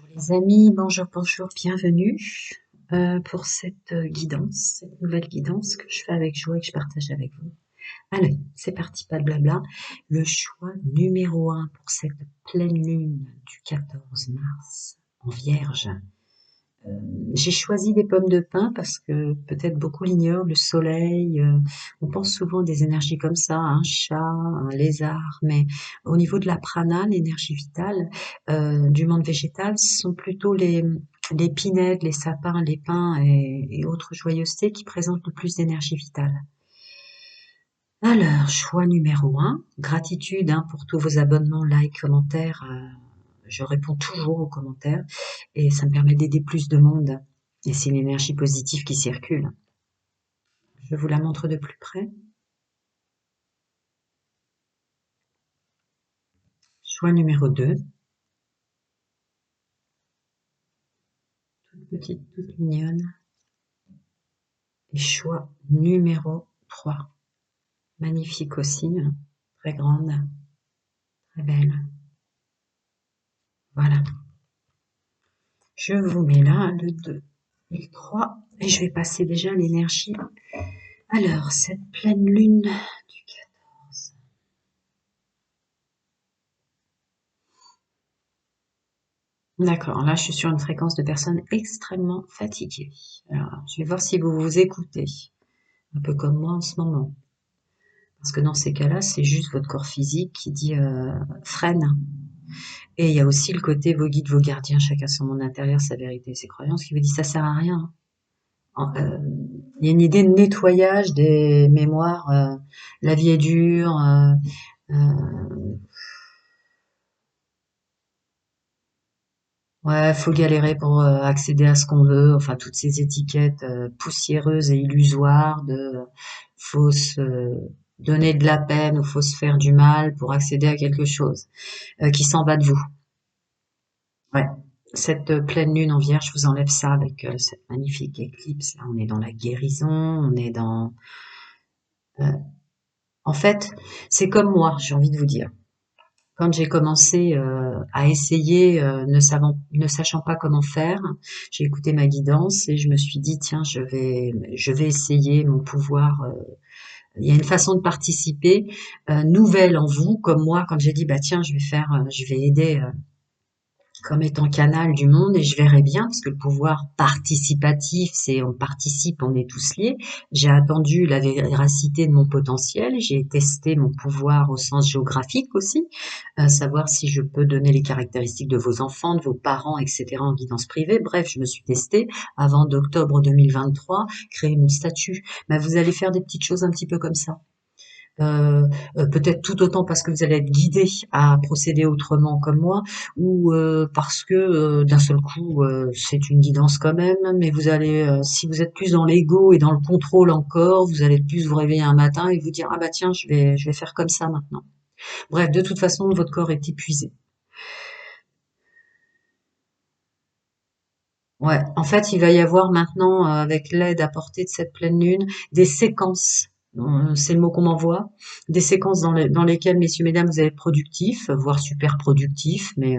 Les amis, bonjour, bonjour, bienvenue pour cette guidance, cette nouvelle guidance que je fais avec joie et que je partage avec vous. Allez, c'est parti, pas de blabla. Le choix numéro un pour cette pleine lune du 14 mars en Vierge. J'ai choisi des pommes de pin parce que peut-être beaucoup l'ignorent, le soleil, on pense souvent des énergies comme ça, un chat, un lézard, mais au niveau de la prana, l'énergie vitale du monde végétal, ce sont plutôt les pinèdes, les sapins, les pins et autres joyeusetés qui présentent le plus d'énergie vitale. Alors, choix numéro un, gratitude pour tous vos abonnements, likes, commentaires. Je réponds toujours aux commentaires et ça me permet d'aider plus de monde. Et c'est une énergie positive qui circule. Je vous la montre de plus près. Choix numéro 2. Toute petite, toute mignonne. Et choix numéro 3. Magnifique aussi, très grande, très belle. Voilà. Je vous mets là le 2 et le 3. Et je vais passer déjà l'énergie. Alors, cette pleine lune du 14. D'accord, là je suis sur une fréquence de personnes extrêmement fatiguées. Alors, je vais voir si vous vous écoutez, un peu comme moi en ce moment. Parce que dans ces cas-là, c'est juste votre corps physique qui dit freine. Et il y a aussi le côté vos guides, vos gardiens, chacun son monde intérieur, sa vérité, ses croyances, qui vous dit ça sert à rien. Il y a une idée de nettoyage des mémoires. La vie est dure. Ouais, faut galérer pour accéder à ce qu'on veut. Enfin, toutes ces étiquettes poussiéreuses et illusoires de faut se donner de la peine ou faut se faire du mal pour accéder à quelque chose qui s'en va de vous. Ouais. Cette pleine lune en Vierge, je vous enlève ça avec cette magnifique éclipse. Là, on est dans la guérison, on est dans. euh, En fait, c'est comme moi, j'ai envie de vous dire. Quand j'ai commencé à essayer, ne sachant pas comment faire, j'ai écouté ma guidance et je me suis dit tiens, je vais essayer mon pouvoir. Il y a une façon de participer nouvelle en vous, comme moi quand j'ai dit bah tiens, je vais aider comme étant canal du monde et je verrai bien parce que le pouvoir participatif, c'est on participe, on est tous liés. J'ai attendu la véracité de mon potentiel, j'ai testé mon pouvoir au sens géographique aussi, savoir si je peux donner les caractéristiques de vos enfants, de vos parents, etc. en guidance privée. Bref, je me suis testée avant d'octobre 2023, créer mon statut. Mais vous allez faire des petites choses un petit peu comme ça. Peut-être tout autant parce que vous allez être guidé à procéder autrement comme moi, ou parce que d'un seul coup c'est une guidance quand même, mais vous allez, si vous êtes plus dans l'ego et dans le contrôle encore, vous allez plus vous réveiller un matin et vous dire ah bah tiens je vais faire comme ça maintenant. Bref, de toute façon votre corps est épuisé. Ouais, en fait, il va y avoir maintenant, avec l'aide apportée de cette pleine lune, des séquences. C'est le mot qu'on m'envoie. Des séquences dans lesquelles, messieurs, mesdames, vous allez être productifs, voire super productifs, mais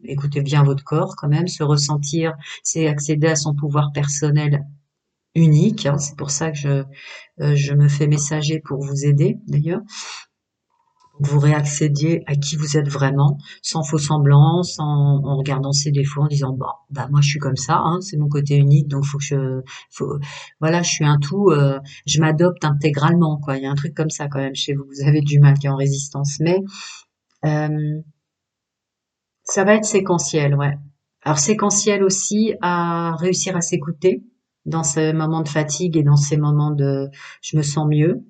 écoutez bien votre corps quand même. Se ressentir, c'est accéder à son pouvoir personnel unique, hein. C'est pour ça que je me fais messager pour vous aider, d'ailleurs. Vous réaccédiez à qui vous êtes vraiment, sans faux semblant, en regardant ses défauts, en disant bon, bah moi je suis comme ça, hein, c'est mon côté unique, donc voilà, je suis un tout, je m'adopte intégralement, quoi. Il y a un truc comme ça quand même chez vous. Vous avez du mal qui est en résistance, mais euh, ça va être séquentiel, ouais. Alors séquentiel aussi à réussir à s'écouter dans ces moments de fatigue et dans ces moments de je me sens mieux,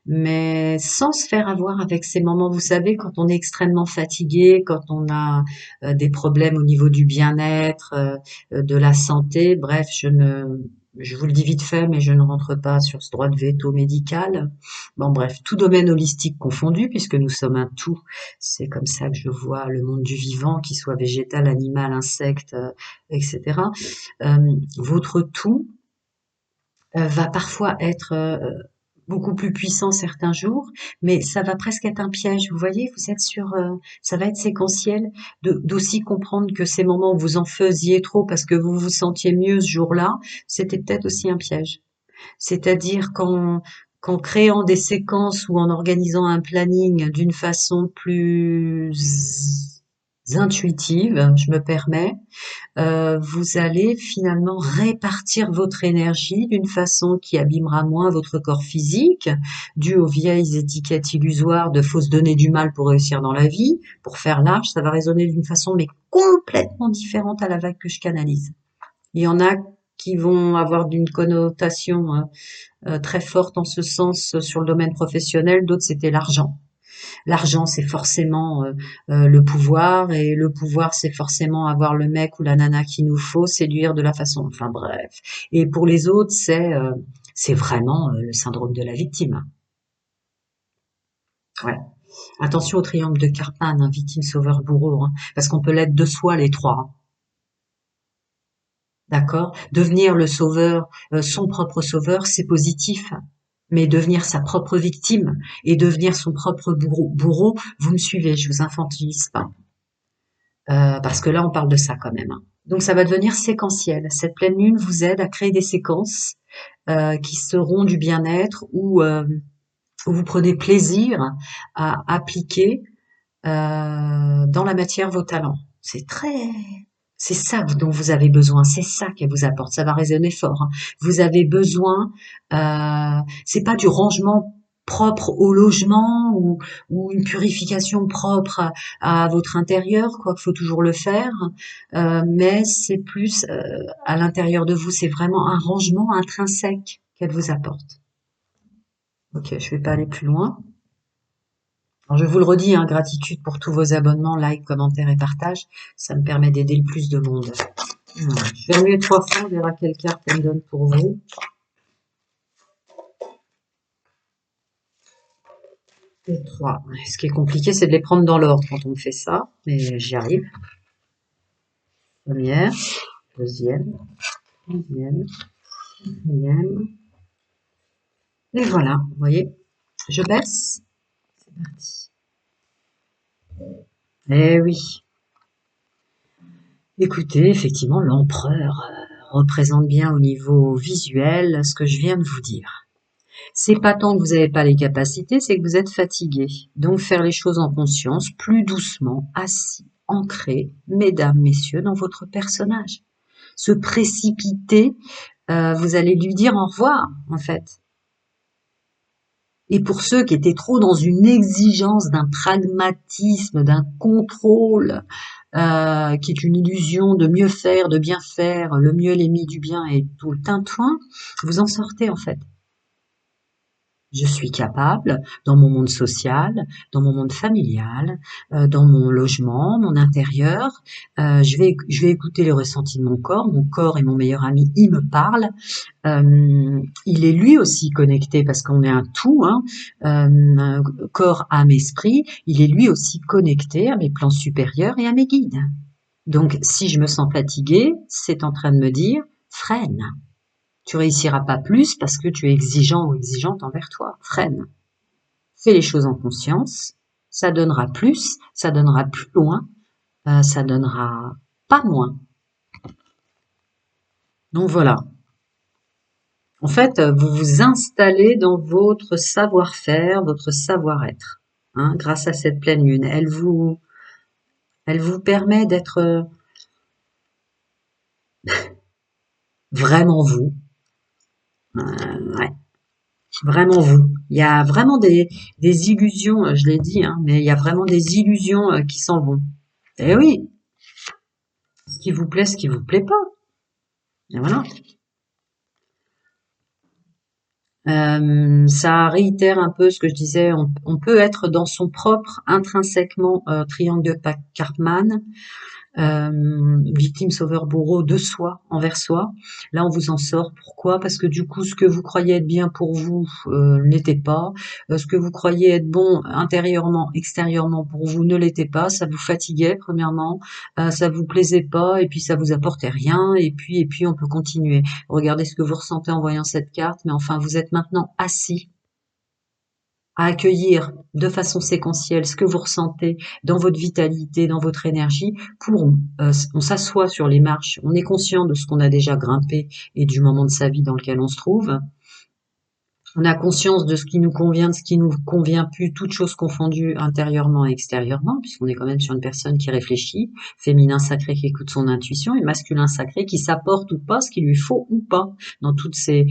mais sans se faire avoir avec ces moments, vous savez, quand on est extrêmement fatigué, quand on a des problèmes au niveau du bien-être, de la santé, bref, je vous le dis vite fait, mais je ne rentre pas sur ce droit de veto médical. Bon, bref, tout domaine holistique confondu, puisque nous sommes un tout. C'est comme ça que je vois le monde du vivant, qu'il soit végétal, animal, insecte, etc. Votre tout va parfois être beaucoup plus puissant certains jours, mais ça va presque être un piège. Vous voyez, vous êtes sur, ça va être séquentiel, d'aussi comprendre que ces moments où vous en faisiez trop parce que vous vous sentiez mieux ce jour-là, c'était peut-être aussi un piège. C'est-à-dire qu'en créant des séquences ou en organisant un planning d'une façon plus intuitive, je me permets, vous allez finalement répartir votre énergie d'une façon qui abîmera moins votre corps physique, dû aux vieilles étiquettes illusoires de faut se donner du mal pour réussir dans la vie. Pour faire large, ça va résonner d'une façon mais complètement différente à la vague que je canalise. Il y en a qui vont avoir d'une connotation très forte en ce sens sur le domaine professionnel, d'autres c'était l'argent. L'argent, c'est forcément le pouvoir, et le pouvoir, c'est forcément avoir le mec ou la nana qu'il nous faut, séduire de la façon. Enfin bref. Et pour les autres, c'est vraiment le syndrome de la victime. Ouais. Attention au triangle de Karpman, hein, victime, sauveur, bourreau, hein, parce qu'on peut l'être de soi les trois. Hein. D'accord? Devenir le sauveur, son propre sauveur, c'est positif. Mais devenir sa propre victime et devenir son propre bourreau, vous me suivez, je vous infantilise pas. Parce que là, on parle de ça quand même. Hein. Donc, ça va devenir séquentiel. Cette pleine lune vous aide à créer des séquences qui seront du bien-être où vous prenez plaisir à appliquer dans la matière vos talents. C'est ça dont vous avez besoin, c'est ça qu'elle vous apporte. Ça va résonner fort. Hein. Vous avez besoin, c'est pas du rangement propre au logement ou une purification propre à votre intérieur, quoi qu'il faut toujours le faire, mais c'est plus à l'intérieur de vous, c'est vraiment un rangement intrinsèque qu'elle vous apporte. Ok, je vais pas aller plus loin. Alors je vous le redis, hein, gratitude pour tous vos abonnements, likes, commentaires et partages. Ça me permet d'aider le plus de monde. Voilà. Je vais remuer 3 fois, on verra quelle carte elle me donne pour vous. Et 3. Ce qui est compliqué, c'est de les prendre dans l'ordre quand on me fait ça, mais j'y arrive. Première, deuxième, troisième, quatrième. Et voilà, vous voyez, je baisse. C'est parti. Eh oui. Écoutez, effectivement, l'empereur représente bien au niveau visuel ce que je viens de vous dire. C'est pas tant que vous n'avez pas les capacités, c'est que vous êtes fatigué. Donc faire les choses en conscience, plus doucement, assis, ancré, mesdames, messieurs, dans votre personnage. Se précipiter, vous allez lui dire au revoir, en fait. Et pour ceux qui étaient trop dans une exigence d'un pragmatisme, d'un contrôle, qui est une illusion de mieux faire, de bien faire, le mieux l'ennemi du bien et tout le tintouin, vous en sortez en fait. Je suis capable, dans mon monde social, dans mon monde familial, dans mon logement, mon intérieur, je vais écouter les ressentis de mon corps. Mon corps est mon meilleur ami, il me parle. Il est lui aussi connecté parce qu'on est un tout, hein, corps, âme, esprit. Il est lui aussi connecté à mes plans supérieurs et à mes guides. Donc, si je me sens fatiguée, c'est en train de me dire freine. Tu réussiras pas plus parce que tu es exigeant ou exigeante envers toi. Freine. Fais les choses en conscience. Ça donnera plus, ça donnera plus loin, ça donnera pas moins. Donc voilà. En fait, vous vous installez dans votre savoir-faire, votre savoir-être, hein, grâce à cette pleine lune. Elle vous permet d'être vraiment vous. Ouais, vraiment vous. Il y a vraiment des illusions, je l'ai dit, hein, mais il y a vraiment des illusions qui s'en vont. Eh oui, ce qui vous plaît pas. Et voilà. Ça réitère un peu ce que je disais. On peut être dans son propre, intrinsèquement, triangle de Karpman, victime, sauveur, bourreau de soi, envers soi. Là, on vous en sort. Pourquoi? Parce que du coup, ce que vous croyez être bien pour vous n'était pas. Ce que vous croyez être bon intérieurement, extérieurement pour vous ne l'était pas. Ça vous fatiguait, premièrement. Ça vous plaisait pas, et puis ça vous apportait rien. Et puis, on peut continuer. Regardez ce que vous ressentez en voyant cette carte. Mais enfin, vous êtes maintenant assis. à accueillir de façon séquentielle ce que vous ressentez dans votre vitalité, dans votre énergie, pour on s'assoit sur les marches, on est conscient de ce qu'on a déjà grimpé et du moment de sa vie dans lequel on se trouve. On a conscience de ce qui nous convient, de ce qui nous convient plus, toutes choses confondues intérieurement et extérieurement, puisqu'on est quand même sur une personne qui réfléchit, féminin sacré qui écoute son intuition et masculin sacré qui s'apporte ou pas ce qu'il lui faut ou pas dans toutes ces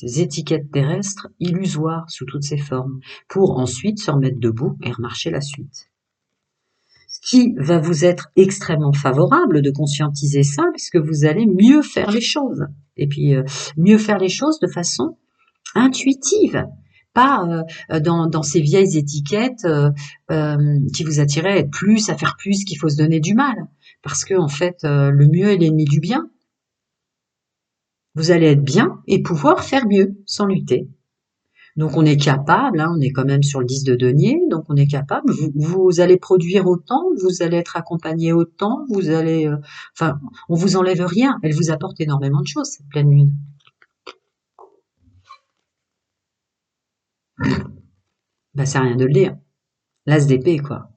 étiquettes terrestres illusoires sous toutes ces formes, pour ensuite se remettre debout et remarcher la suite. Ce qui va vous être extrêmement favorable de conscientiser ça, puisque vous allez mieux faire les choses. Et puis, mieux faire les choses de façon intuitive, pas dans ces vieilles étiquettes qui vous attiraient à être plus, à faire plus, qu'il faut se donner du mal. Parce que en fait, le mieux est l'ennemi du bien. Vous allez être bien et pouvoir faire mieux sans lutter. Donc on est capable, hein, on est quand même sur le 10 de denier, donc on est capable, vous allez produire autant, vous allez être accompagné autant, vous allez... enfin, on vous enlève rien, elle vous apporte énormément de choses, cette pleine lune. Ben, c'est rien de le dire. L'as d'épée, quoi.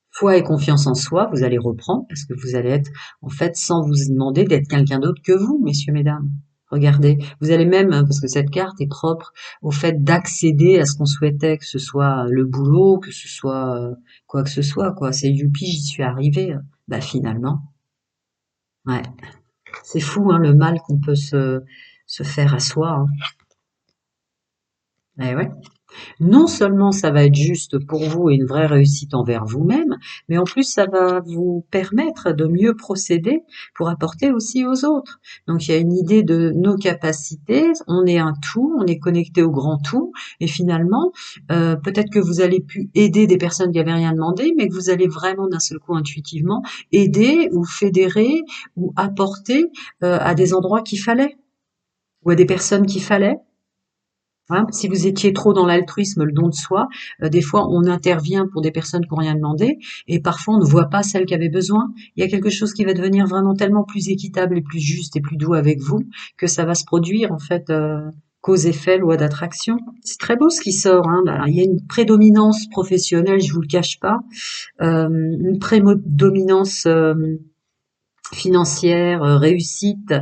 Foi et confiance en soi, vous allez reprendre parce que vous allez être, en fait, sans vous demander d'être quelqu'un d'autre que vous, messieurs, mesdames. Regardez, vous allez même, parce que cette carte est propre au fait d'accéder à ce qu'on souhaitait, que ce soit le boulot, que ce soit quoi que ce soit, quoi. C'est youpi, j'y suis arrivée. Bah finalement, ouais, c'est fou, hein, le mal qu'on peut se faire à soi. Hein. Eh ouais. Non seulement ça va être juste pour vous et une vraie réussite envers vous-même, mais en plus ça va vous permettre de mieux procéder pour apporter aussi aux autres. Donc il y a une idée de nos capacités, on est un tout, on est connecté au grand tout, et finalement, peut-être que vous allez pu aider des personnes qui n'avaient rien demandé, mais que vous allez vraiment d'un seul coup intuitivement aider ou fédérer ou apporter à des endroits qu'il fallait, ou à des personnes qu'il fallait. Hein, si vous étiez trop dans l'altruisme, le don de soi, des fois on intervient pour des personnes qui n'ont rien demandé et parfois on ne voit pas celles qui avaient besoin. Il y a quelque chose qui va devenir vraiment tellement plus équitable et plus juste et plus doux avec vous que ça va se produire en fait cause-effet, loi d'attraction. C'est très beau ce qui sort. Hein. Alors, il y a une prédominance professionnelle, je vous le cache pas, une prédominance financière, réussite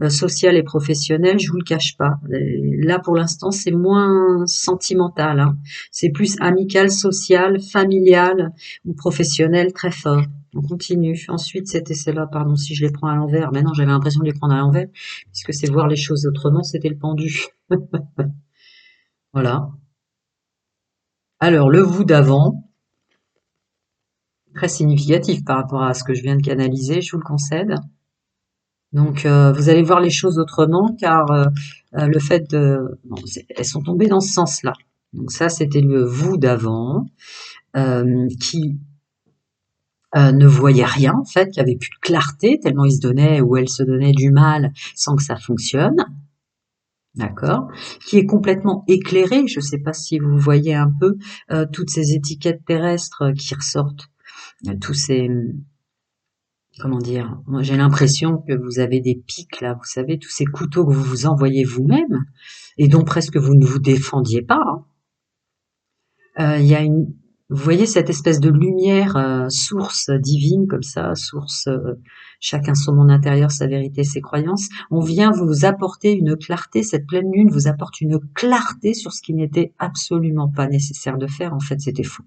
sociale et professionnelle, je vous le cache pas. Là, pour l'instant, c'est moins sentimental. Hein. C'est plus amical, social, familial ou professionnel, très fort. On continue. Ensuite, c'était celle-là, pardon, si je les prends à l'envers. Mais non, j'avais l'impression de les prendre à l'envers, puisque c'est voir les choses autrement, c'était le pendu. Voilà. Alors, le vous d'avant, très significatif par rapport à ce que je viens de canaliser, je vous le concède. Donc, vous allez voir les choses autrement, car le fait de... Bon, elles sont tombées dans ce sens-là. Donc ça, c'était le vous d'avant, qui ne voyait rien, en fait, qui avait plus de clarté, tellement il se donnait ou elle se donnait du mal sans que ça fonctionne. D'accord? Qui est complètement éclairé. Je ne sais pas si vous voyez un peu toutes ces étiquettes terrestres qui ressortent, tous ces... Comment dire? Moi, j'ai l'impression que vous avez des pics là, vous savez, tous ces couteaux que vous vous envoyez vous-même et dont presque vous ne vous défendiez pas. Hein. Il y a une, vous voyez cette espèce de lumière, source divine comme ça, source, chacun son monde intérieur, sa vérité, ses croyances. On vient vous apporter une clarté, cette pleine lune vous apporte une clarté sur ce qui n'était absolument pas nécessaire de faire. En fait, c'était faux.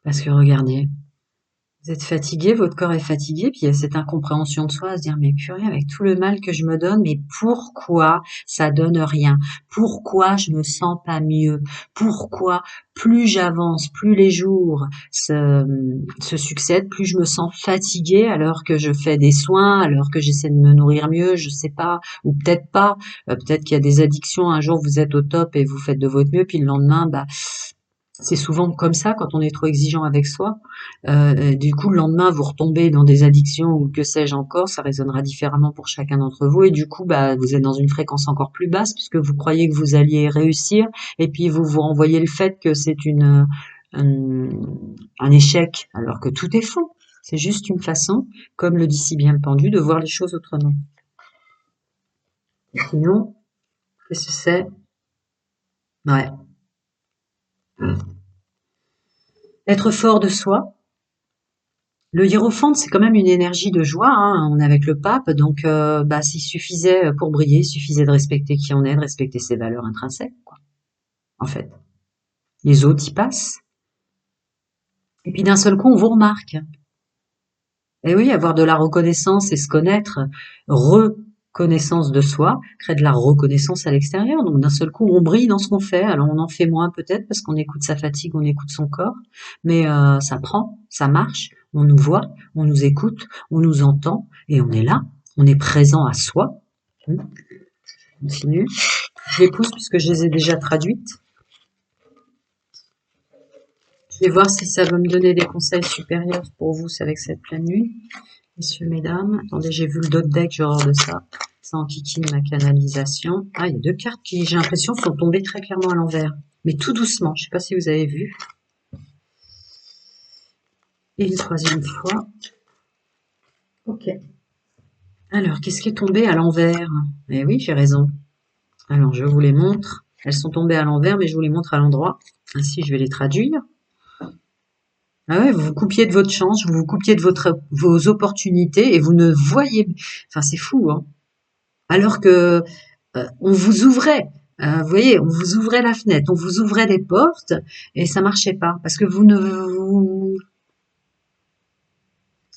Parce que regardez, vous êtes fatigué, votre corps est fatigué, puis il y a cette incompréhension de soi à se dire mais purée, avec tout le mal que je me donne, mais pourquoi ça donne rien? Pourquoi je me sens pas mieux? Pourquoi plus j'avance, plus les jours se succèdent, plus je me sens fatiguée alors que je fais des soins, alors que j'essaie de me nourrir mieux, je sais pas, ou peut-être pas, peut-être qu'il y a des addictions, un jour vous êtes au top et vous faites de votre mieux, puis le lendemain, bah c'est souvent comme ça quand on est trop exigeant avec soi. Du coup, le lendemain, vous retombez dans des addictions ou que sais-je encore, ça résonnera différemment pour chacun d'entre vous. Et du coup, bah, vous êtes dans une fréquence encore plus basse puisque vous croyez que vous alliez réussir et puis vous vous renvoyez le fait que c'est un échec alors que tout est faux. C'est juste une façon, comme le dit si bien le pendu, de voir les choses autrement. Et sinon, qu'est-ce que c'est? Ouais. Être fort de soi. Le hiérophante, c'est quand même une énergie de joie, hein. On est avec le pape, donc bah, s'il suffisait pour briller, il suffisait de respecter qui on est, de respecter ses valeurs intrinsèques, quoi, en fait. Les autres y passent. Et puis d'un seul coup, on vous remarque. Et oui, avoir de la reconnaissance et se connaître, reconnaissance de soi, crée de la reconnaissance à l'extérieur. Donc d'un seul coup, on brille dans ce qu'on fait. Alors on en fait moins peut-être parce qu'on écoute sa fatigue, on écoute son corps, mais ça prend, ça marche. On nous voit, on nous écoute, on nous entend et on est là. On est présent à soi. On continue. Je les pousse puisque je les ai déjà traduites. Je vais voir si ça va me donner des conseils supérieurs pour vous avec cette pleine lune. Messieurs, mesdames, attendez, j'ai vu le dot deck, j'ai horreur de ça. Ça enquiquine ma canalisation. Ah, il y a deux cartes qui, j'ai l'impression, sont tombées très clairement à l'envers. Mais tout doucement, je ne sais pas si vous avez vu. Et une troisième fois. Ok. Alors, qu'est-ce qui est tombé à l'envers? Eh oui, j'ai raison. Alors, je vous les montre. Elles sont tombées à l'envers, mais je vous les montre à l'endroit. Ainsi, je vais les traduire. Ah ouais, vous vous coupiez de votre chance, vous vous coupiez de vos opportunités et vous ne voyez... Enfin, c'est fou, hein. Alors que on vous ouvrait, vous voyez, on vous ouvrait la fenêtre, on vous ouvrait des portes et ça marchait pas parce que vous ne vous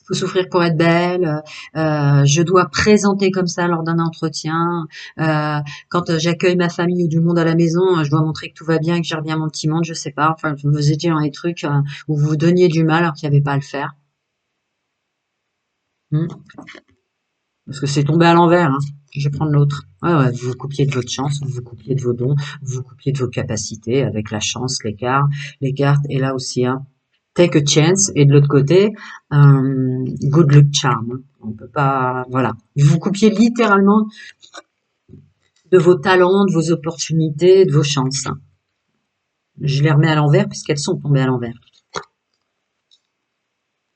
faut souffrir pour être belle, je dois présenter comme ça lors d'un entretien, quand j'accueille ma famille ou du monde à la maison, je dois montrer que tout va bien, que j'ai bien mon petit monde, je sais pas, enfin vous étiez dans les trucs où vous vous donniez du mal alors qu'il n'y avait pas à le faire. Hmm. Parce que c'est tombé à l'envers, hein. Je vais prendre l'autre. Ouais, ouais, vous vous coupiez de votre chance, vous vous coupiez de vos dons, vous vous coupiez de vos capacités avec la chance, les cartes, et là aussi, hein, take a chance, et de l'autre côté, good luck charm. On peut pas, voilà. Vous vous coupiez littéralement de vos talents, de vos opportunités, de vos chances. Je les remets à l'envers puisqu'elles sont tombées à l'envers.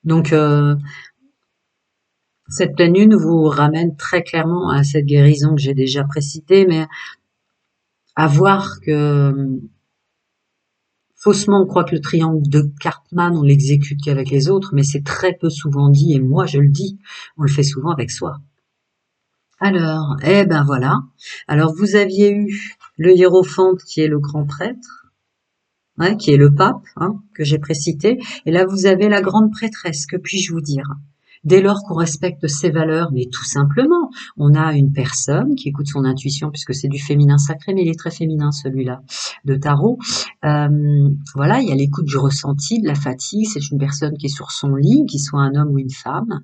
Donc, cette pleine lune vous ramène très clairement à cette guérison que j'ai déjà précitée, mais à voir que faussement on croit que le triangle de Cartman on l'exécute qu'avec les autres, mais c'est très peu souvent dit, et moi je le dis, on le fait souvent avec soi. Alors, eh ben voilà. Alors vous aviez eu le hiérophante qui est le grand prêtre, hein, qui est le pape, hein, que j'ai précité, et là vous avez la grande prêtresse, que puis-je vous dire? Dès lors qu'on respecte ses valeurs, mais tout simplement, on a une personne qui écoute son intuition, puisque c'est du féminin sacré, mais il est très féminin celui-là, de tarot. Voilà, il y a l'écoute du ressenti, de la fatigue, c'est une personne qui est sur son lit, qu'il soit un homme ou une femme,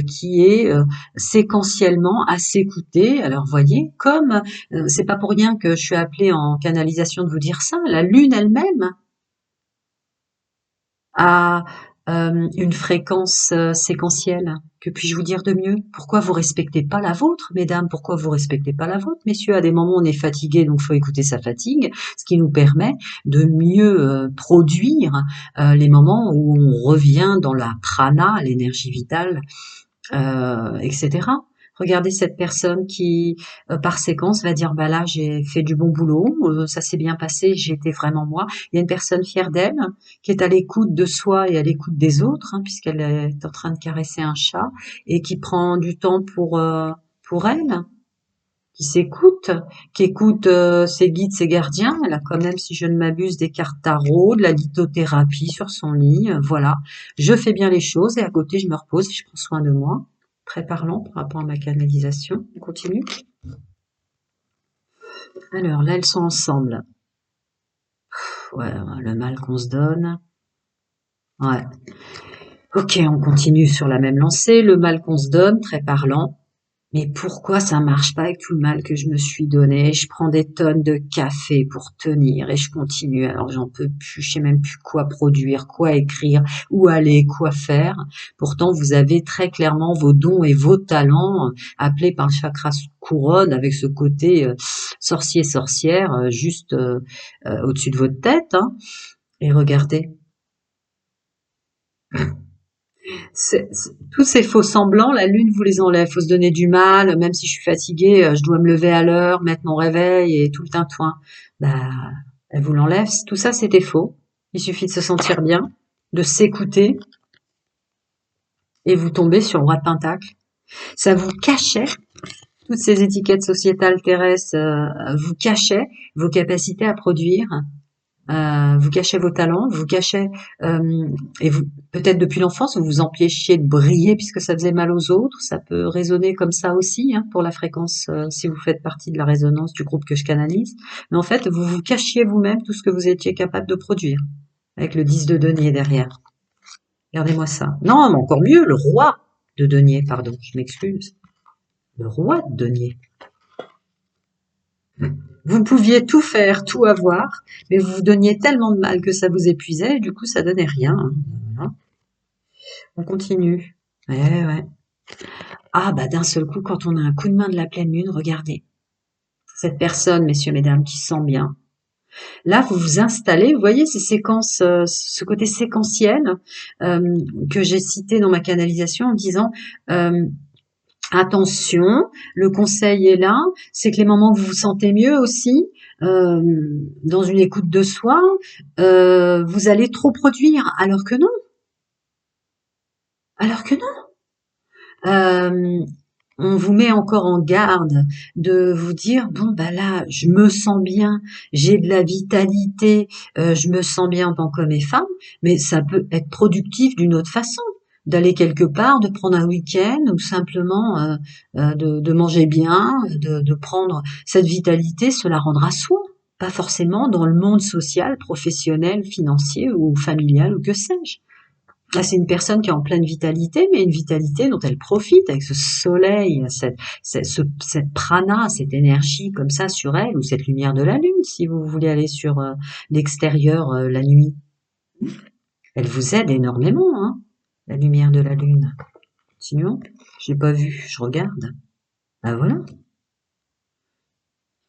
qui est séquentiellement à s'écouter. Alors voyez, comme c'est pas pour rien que je suis appelée en canalisation de vous dire ça, la lune elle-même à une fréquence séquentielle. Que puis-je vous dire de mieux? Pourquoi vous respectez pas la vôtre, mesdames? Pourquoi vous respectez pas la vôtre, messieurs? À des moments, on est fatigué, donc faut écouter sa fatigue, ce qui nous permet de mieux produire les moments où on revient dans la prana, l'énergie vitale, etc. Regardez cette personne qui, par séquence, va dire, bah là, j'ai fait du bon boulot, ça s'est bien passé, j'ai été vraiment moi. Il y a une personne fière d'elle, qui est à l'écoute de soi et à l'écoute des autres, hein, puisqu'elle est en train de caresser un chat, et qui prend du temps pour elle, qui s'écoute, qui écoute ses guides, ses gardiens. Elle a quand même, si je ne m'abuse, des cartes tarot, de la lithothérapie sur son lit. Voilà, je fais bien les choses et à côté, je me repose et je prends soin de moi. Très parlant par rapport à ma canalisation. On continue. Alors là, elles sont ensemble. Ouais, le mal qu'on se donne. Ouais. Ok, on continue sur la même lancée. Le mal qu'on se donne, très parlant. Mais pourquoi ça marche pas avec tout le mal que je me suis donné? Je prends des tonnes de café pour tenir et je continue. Alors j'en peux plus, je sais même plus quoi produire, quoi écrire, où aller, quoi faire. Pourtant, vous avez très clairement vos dons et vos talents appelés par le chakra couronne avec ce côté sorcier-sorcière juste au-dessus de votre tête. Hein. Et regardez. Tous ces faux semblants, la lune vous les enlève. Faut se donner du mal, même si je suis fatiguée, je dois me lever à l'heure, mettre mon réveil et tout le tintouin. Bah, Elle vous l'enlève. Tout ça, c'était faux. Il suffit de se sentir bien, de s'écouter, et vous tombez sur le roi de Pentacle. Ça vous cachait, toutes ces étiquettes sociétales terrestres, vous cachait vos capacités à produire, vous cachez vos talents, vous cachez, et vous, peut-être depuis l'enfance, vous vous empêchiez de briller puisque ça faisait mal aux autres. Ça peut résonner comme ça aussi, hein, pour la fréquence, si vous faites partie de la résonance du groupe que je canalise. Mais en fait, vous vous cachiez vous-même tout ce que vous étiez capable de produire, avec le 10 de denier derrière. Regardez-moi ça. Non, mais encore mieux, le roi de denier, pardon, je m'excuse. Le roi de denier. Vous pouviez tout faire, tout avoir, mais vous vous donniez tellement de mal que ça vous épuisait, et du coup, ça donnait rien. Voilà. On continue. Ouais. Ah, bah, d'un seul coup, quand on a un coup de main de la pleine lune, regardez. Cette personne, messieurs, mesdames, qui se sent bien. Là, vous vous installez, vous voyez ces séquences, ce côté séquentiel, que j'ai cité dans ma canalisation en disant, attention, le conseil est là, c'est que les moments où vous vous sentez mieux aussi, dans une écoute de soi, vous allez trop produire, alors que non, alors que non. On vous met encore en garde de vous dire bon bah là je me sens bien, j'ai de la vitalité, je me sens bien en tant qu'homme et femme, mais ça peut être productif d'une autre façon, d'aller quelque part, de prendre un week-end ou simplement de manger bien, de prendre cette vitalité, se la rendre à soi, pas forcément dans le monde social, professionnel, financier ou familial ou que sais-je. Là, c'est une personne qui est en pleine vitalité, mais une vitalité dont elle profite avec ce soleil, cette prana, cette énergie comme ça sur elle, ou cette lumière de la lune, si vous voulez aller sur l'extérieur la nuit. Elle vous aide énormément, hein, la lumière de la lune. Continuons. J'ai pas vu, je regarde. Ah voilà.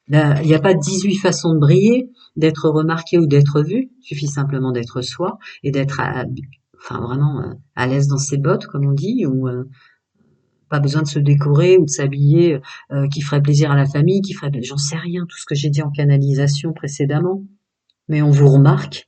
Là, il n'y a pas 18 façons de briller, d'être remarqué ou d'être vu. Il suffit simplement d'être soi et d'être enfin vraiment à l'aise dans ses bottes, comme on dit, ou pas besoin de se décorer ou de s'habiller qui ferait plaisir à la famille, qui ferait, j'en sais rien, tout ce que j'ai dit en canalisation précédemment. Mais on vous remarque,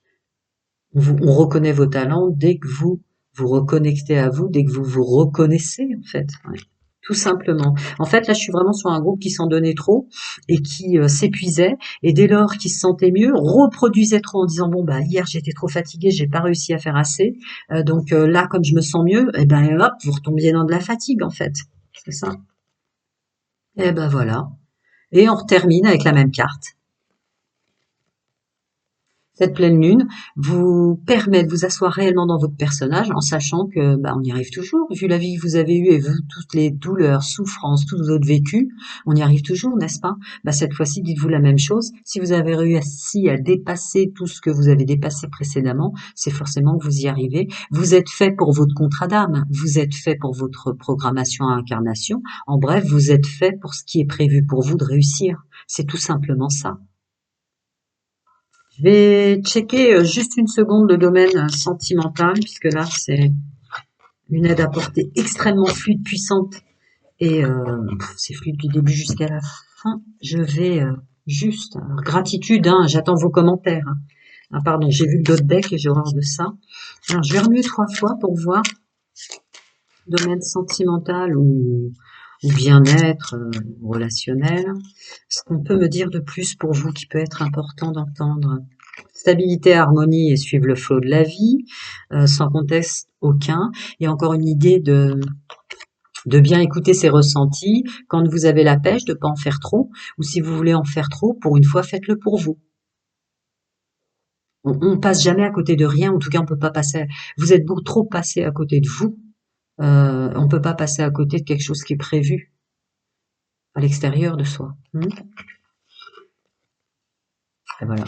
on reconnaît vos talents dès que vous vous reconnectez à vous, dès que vous vous reconnaissez en fait. Ouais. Tout simplement. En fait, là, je suis vraiment sur un groupe qui s'en donnait trop et qui s'épuisait. Et dès lors qu'ils se sentaient mieux, reproduisait trop en disant bon bah hier j'étais trop fatiguée, j'ai pas réussi à faire assez. Donc là, comme je me sens mieux, et ben hop, vous retombiez dans de la fatigue en fait. C'est ça. Et ben voilà. Et on termine avec la même carte. Cette pleine lune vous permet de vous asseoir réellement dans votre personnage en sachant que bah, on y arrive toujours. Vu la vie que vous avez eue et vu toutes les douleurs, souffrances, tout votre vécu, on y arrive toujours, n'est-ce pas? Bah, cette fois-ci, dites-vous la même chose. Si vous avez réussi à dépasser tout ce que vous avez dépassé précédemment, c'est forcément que vous y arrivez. Vous êtes fait pour votre contrat d'âme. Vous êtes fait pour votre programmation à incarnation. En bref, vous êtes fait pour ce qui est prévu pour vous de réussir. C'est tout simplement ça. Je vais checker juste une seconde le domaine sentimental, puisque là, c'est une aide apportée extrêmement fluide, puissante, et c'est fluide du début jusqu'à la fin. Je vais juste, alors, gratitude, hein, j'attends vos commentaires. Hein. Ah pardon, j'ai vu d'autres decks et j'ai horreur de ça. Alors, je vais remuer 3 fois pour voir domaine sentimental ou bien-être relationnel. Ce qu'on peut me dire de plus pour vous qui peut être important d'entendre. Stabilité, harmonie et suivre le flot de la vie, sans contexte aucun. Et encore une idée de bien écouter ses ressentis. Quand vous avez la pêche, de pas en faire trop. Ou si vous voulez en faire trop, pour une fois, faites-le pour vous. On passe jamais à côté de rien. En tout cas, on peut pas passer. Vous êtes beaucoup trop passé à côté de vous. On peut pas passer à côté de quelque chose qui est prévu à l'extérieur de soi. Et voilà.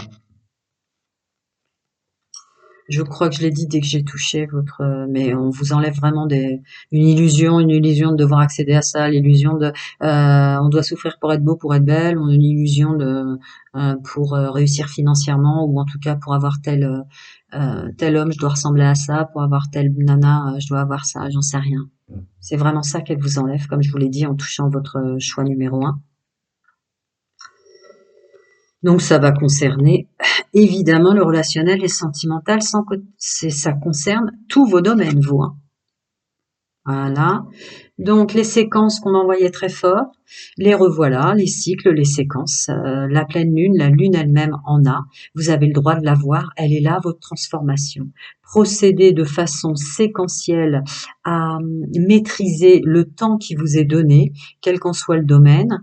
Je crois que je l'ai dit dès que j'ai touché votre, mais on vous enlève vraiment une illusion de devoir accéder à ça, l'illusion de, on doit souffrir pour être beau, pour être belle, on a une illusion de, pour réussir financièrement ou en tout cas pour avoir tel homme, je dois ressembler à ça, pour avoir telle nana, je dois avoir ça, j'en sais rien. C'est vraiment ça qu'elle vous enlève, comme je vous l'ai dit, en touchant votre choix numéro 1. Donc ça va concerner évidemment le relationnel et sentimental, sans que ça concerne tous vos domaines, vous, hein. Voilà. Donc les séquences qu'on envoyait très fort, les revoilà, les cycles, les séquences. La pleine lune, la lune elle-même en a. Vous avez le droit de la voir, elle est là, votre transformation. Procédez de façon séquentielle à maîtriser le temps qui vous est donné, quel qu'en soit le domaine,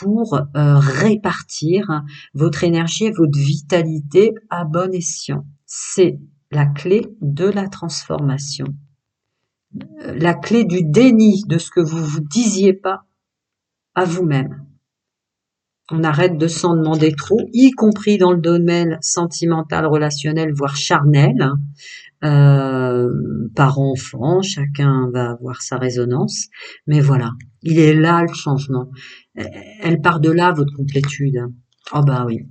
pour répartir votre énergie et votre vitalité à bon escient. C'est la clé de la transformation, la clé du déni de ce que vous vous disiez pas à vous-même. On arrête de s'en demander trop, y compris dans le domaine sentimental, relationnel, voire charnel. Par enfant, chacun va avoir sa résonance. Mais voilà, il est là le changement. Elle part de là, votre complétude. Oh bah oui.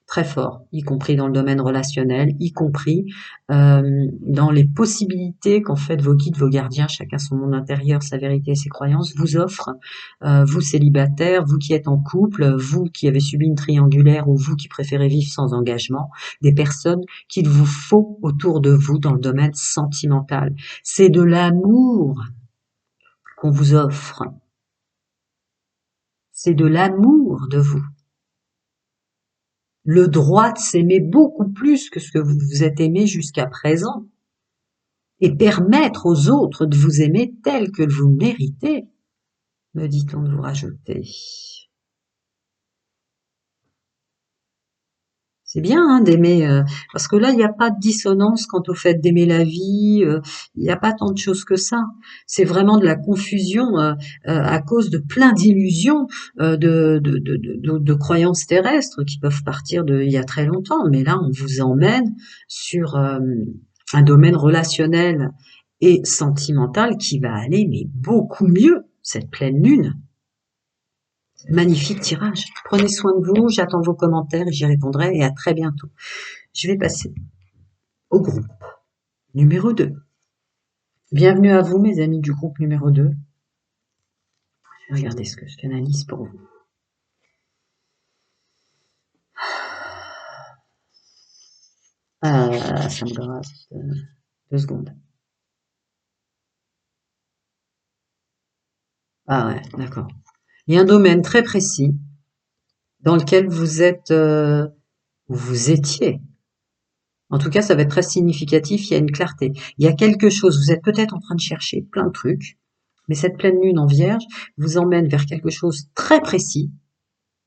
Très fort, y compris dans le domaine relationnel, y compris dans les possibilités qu'en fait vos guides, vos gardiens, chacun son monde intérieur, sa vérité et ses croyances, vous offrent, vous célibataires, vous qui êtes en couple, vous qui avez subi une triangulaire ou vous qui préférez vivre sans engagement, des personnes qu'il vous faut autour de vous dans le domaine sentimental. C'est de l'amour qu'on vous offre, c'est de l'amour de vous. Le droit de s'aimer beaucoup plus que ce que vous vous êtes aimé jusqu'à présent, et permettre aux autres de vous aimer tel que vous méritez, me dit-on de vous rajouter. C'est bien hein, d'aimer, parce que là, il n'y a pas de dissonance quant au fait d'aimer la vie, il n'y a pas tant de choses que ça. C'est vraiment de la confusion à cause de plein d'illusions, de croyances terrestres qui peuvent partir il y a très longtemps. Mais là, on vous emmène sur un domaine relationnel et sentimental qui va aller mais beaucoup mieux, cette pleine lune. Magnifique tirage. Prenez soin de vous, j'attends vos commentaires et j'y répondrai et à très bientôt. Je vais passer au groupe numéro 2. Bienvenue à vous mes amis du groupe numéro 2. Je vais regarder ce que je canalise pour vous. Ça me gratte 2 secondes. Ah ouais, d'accord. Il y a un domaine très précis dans lequel vous êtes, vous étiez. En tout cas, ça va être très significatif, il y a une clarté. Il y a quelque chose, vous êtes peut-être en train de chercher plein de trucs, mais cette pleine lune en vierge vous emmène vers quelque chose de très précis.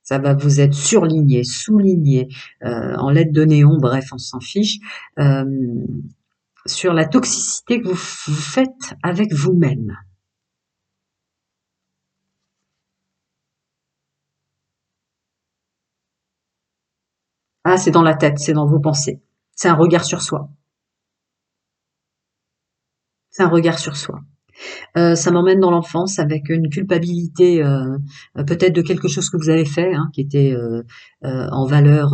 Ça va vous être surligné, souligné, en lettres de néon, bref, on s'en fiche, sur la toxicité que vous faites avec vous-même. Ah, c'est dans la tête, c'est dans vos pensées. C'est un regard sur soi. C'est un regard sur soi. Ça m'emmène dans l'enfance avec une culpabilité, peut-être de quelque chose que vous avez fait, hein, qui était en valeur.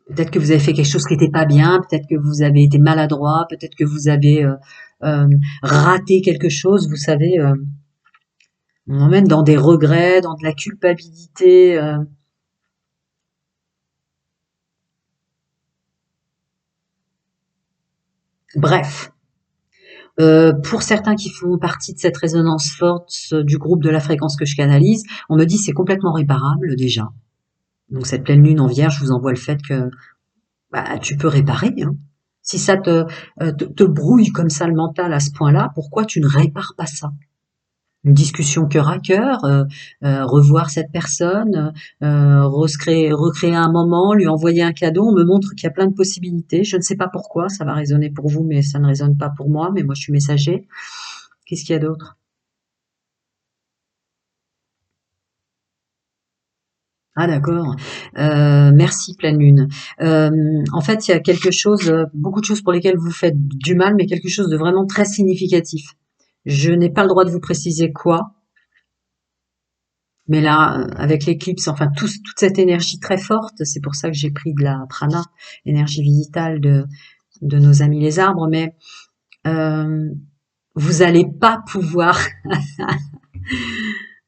Peut-être que vous avez fait quelque chose qui n'était pas bien, peut-être que vous avez été maladroit, peut-être que vous avez euh, raté quelque chose. Vous savez, on m'emmène dans des regrets, dans de la culpabilité. Bref. Pour certains qui font partie de cette résonance forte du groupe de la fréquence que je canalise, on me dit c'est complètement réparable déjà. Donc cette pleine lune en vierge vous envoie le fait que bah, tu peux réparer. Hein. Si ça te brouille comme ça le mental à ce point-là, pourquoi tu ne répares pas ça? Une discussion cœur à cœur, revoir cette personne, recréer un moment, lui envoyer un cadeau, on me montre qu'il y a plein de possibilités. Je ne sais pas pourquoi, ça va résonner pour vous, mais ça ne résonne pas pour moi, mais moi je suis messager. Qu'est-ce qu'il y a d'autre? Ah d'accord. Merci pleine lune. En fait, il y a quelque chose, beaucoup de choses pour lesquelles vous faites du mal, mais quelque chose de vraiment très significatif. Je n'ai pas le droit de vous préciser quoi, mais là, avec l'éclipse, enfin toute cette énergie très forte, c'est pour ça que j'ai pris de la prana, énergie vitale de nos amis les arbres, mais euh, vous allez pas pouvoir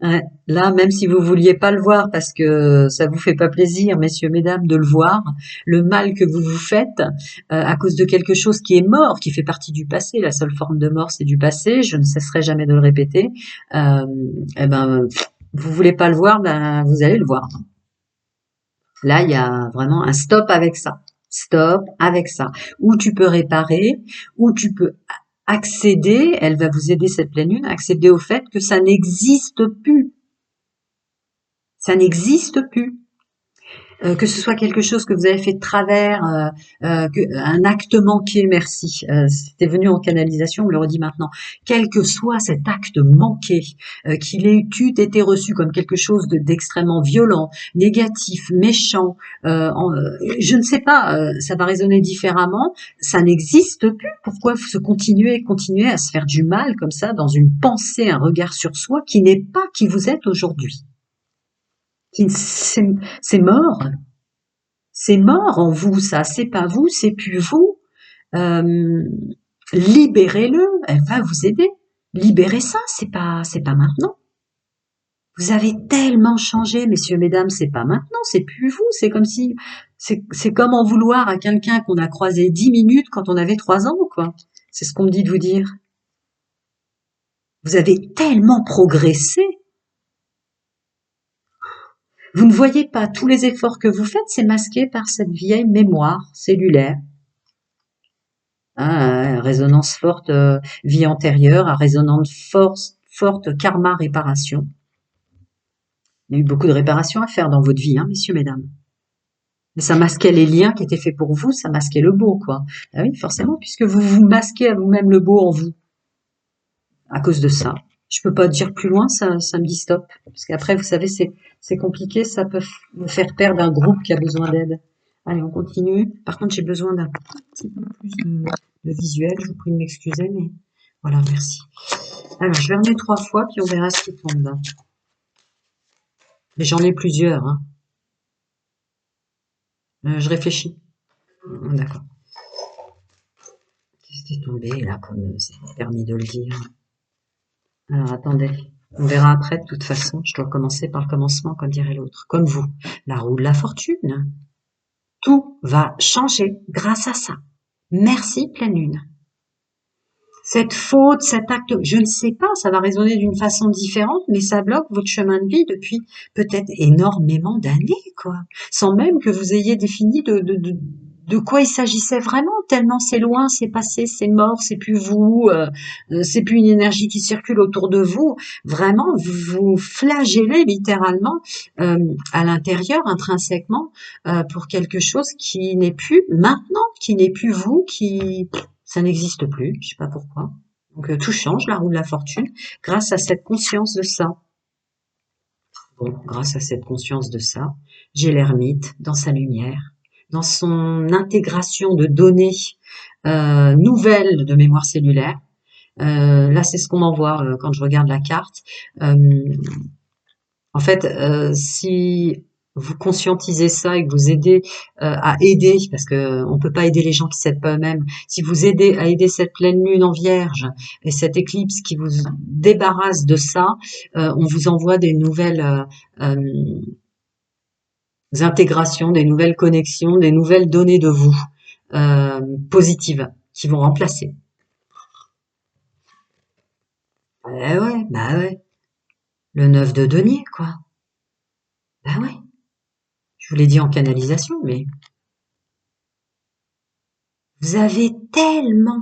Ouais. Là, même si vous vouliez pas le voir parce que ça vous fait pas plaisir, messieurs, mesdames, de le voir, le mal que vous vous faites à cause de quelque chose qui est mort, qui fait partie du passé. La seule forme de mort, c'est du passé. Je ne cesserai jamais de le répéter. Euh, eh ben, vous voulez pas le voir, ben vous allez le voir. Là, il y a vraiment un stop avec ça. Stop avec ça. Ou tu peux réparer, ou tu peux accéder, elle va vous aider cette pleine lune, accéder au fait que ça n'existe plus. Ça n'existe plus. Que ce soit quelque chose que vous avez fait de travers, un acte manqué, merci. C'était venu en canalisation, on me le redit maintenant. Quel que soit cet acte manqué, qu'il ait eu été reçu comme quelque chose d'extrêmement violent, négatif, méchant, je ne sais pas, ça va résonner différemment. Ça n'existe plus. Pourquoi continuer à se faire du mal comme ça dans une pensée, un regard sur soi qui n'est pas qui vous êtes aujourd'hui? C'est mort. C'est mort en vous, ça. C'est pas vous, c'est plus vous. Euh, libérez-le. Elle va vous aider. Libérez ça. C'est pas maintenant. Vous avez tellement changé, messieurs, mesdames. C'est pas maintenant. C'est plus vous. C'est comme si, c'est comme en vouloir à quelqu'un qu'on a croisé 10 minutes quand on avait 3 ans, quoi. C'est ce qu'on me dit de vous dire. Vous avez tellement progressé. Vous ne voyez pas tous les efforts que vous faites, c'est masqué par cette vieille mémoire cellulaire. Hein, résonance forte, vie antérieure, à résonance forte karma réparation. Il y a eu beaucoup de réparations à faire dans votre vie, hein, messieurs, mesdames. Mais ça masquait les liens qui étaient faits pour vous, ça masquait le beau, quoi. Ah oui, forcément, puisque vous vous masquez à vous-même le beau en vous, à cause de ça. Je peux pas dire plus loin, ça me dit stop. Parce qu'après, vous savez, c'est compliqué, ça peut vous faire perdre un groupe qui a besoin d'aide. Allez, on continue. Par contre, j'ai besoin d'un petit peu plus de visuel. Je vous prie de m'excuser, mais voilà, merci. Alors, je vais remettre 3 fois, puis on verra ce qui tombe. Mais j'en ai plusieurs, hein. Je réfléchis. D'accord. Qu'est-ce qui est tombé là, comme c'est permis de le dire? Alors, attendez. On verra après, de toute façon. Je dois commencer par le commencement, comme dirait l'autre. Comme vous. La roue de la fortune. Tout va changer grâce à ça. Merci, pleine lune. Cette faute, cet acte, je ne sais pas, ça va résonner d'une façon différente, mais ça bloque votre chemin de vie depuis peut-être énormément d'années, quoi. Sans même que vous ayez défini de quoi il s'agissait vraiment, tellement c'est loin, c'est passé, c'est mort, c'est plus vous, c'est plus une énergie qui circule autour de vous. Vraiment, vous vous flagellez littéralement à l'intérieur, intrinsèquement, pour quelque chose qui n'est plus maintenant, qui n'est plus vous, qui ça n'existe plus, je sais pas pourquoi. Donc tout change, la roue de la fortune, grâce à cette conscience de ça. Bon, grâce à cette conscience de ça, j'ai l'ermite dans sa lumière, dans son intégration de données nouvelles de mémoire cellulaire. Là, c'est ce qu'on m'envoie quand je regarde la carte. Euh, En fait, si vous conscientisez ça et que vous aidez à aider, parce que on peut pas aider les gens qui s'aident pas eux-mêmes, si vous aidez à aider cette pleine lune en Vierge et cette éclipse qui vous débarrasse de ça, on vous envoie des nouvelles intégrations, des nouvelles connexions, des nouvelles données de vous positives qui vont remplacer. Ouais, bah ouais. Le 9 de denier, quoi. Bah ouais. Je vous l'ai dit en canalisation, mais vous avez tellement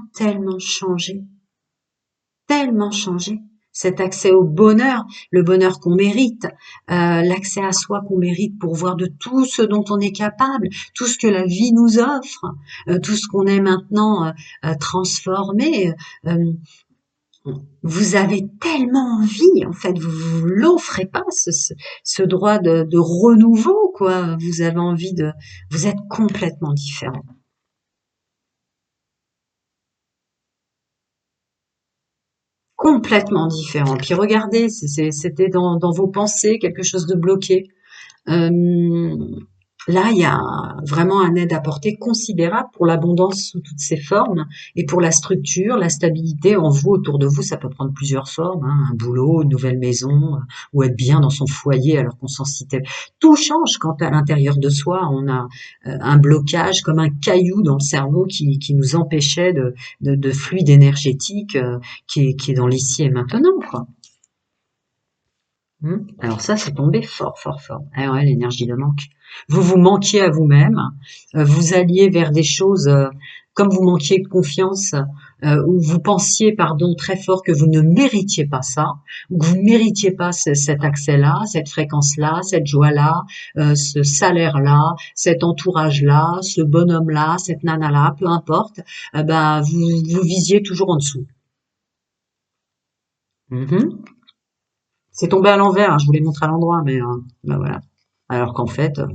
changé. Cet accès au bonheur, le bonheur qu'on mérite, l'accès à soi qu'on mérite pour voir de tout ce dont on est capable, tout ce que la vie nous offre, tout ce qu'on est maintenant transformé. Euh, vous avez tellement envie, en fait, vous l'offrez pas ce droit de renouveau, quoi. Vous avez envie vous êtes complètement différent. Complètement différent. Puis regardez, c'était dans vos pensées quelque chose de bloqué. Euh, là, il y a vraiment un aide apportée considérable pour l'abondance sous toutes ses formes et pour la structure, la stabilité en vous, autour de vous. Ça peut prendre plusieurs formes, hein, un boulot, une nouvelle maison, ou être bien dans son foyer alors qu'on s'en citait. Tout change quand à l'intérieur de soi, on a un blocage comme un caillou dans le cerveau qui nous empêchait de fluide énergétique qui est dans l'ici et maintenant, quoi. Alors ça, c'est tombé fort, fort, fort. Ah ouais, l'énergie de manque. Vous vous manquiez à vous-même, vous alliez vers des choses comme vous manquiez de confiance, ou vous pensiez, pardon, très fort que vous ne méritiez pas ça, ou que vous ne méritiez pas cet accès-là, cette fréquence-là, cette joie-là, ce salaire-là, cet entourage-là, ce bonhomme-là, cette nana-là, peu importe. Ben, vous visiez toujours en dessous. Mhm. C'est tombé à l'envers, hein, je vous l'ai montré à l'endroit, mais ben voilà. Alors qu'en fait, euh,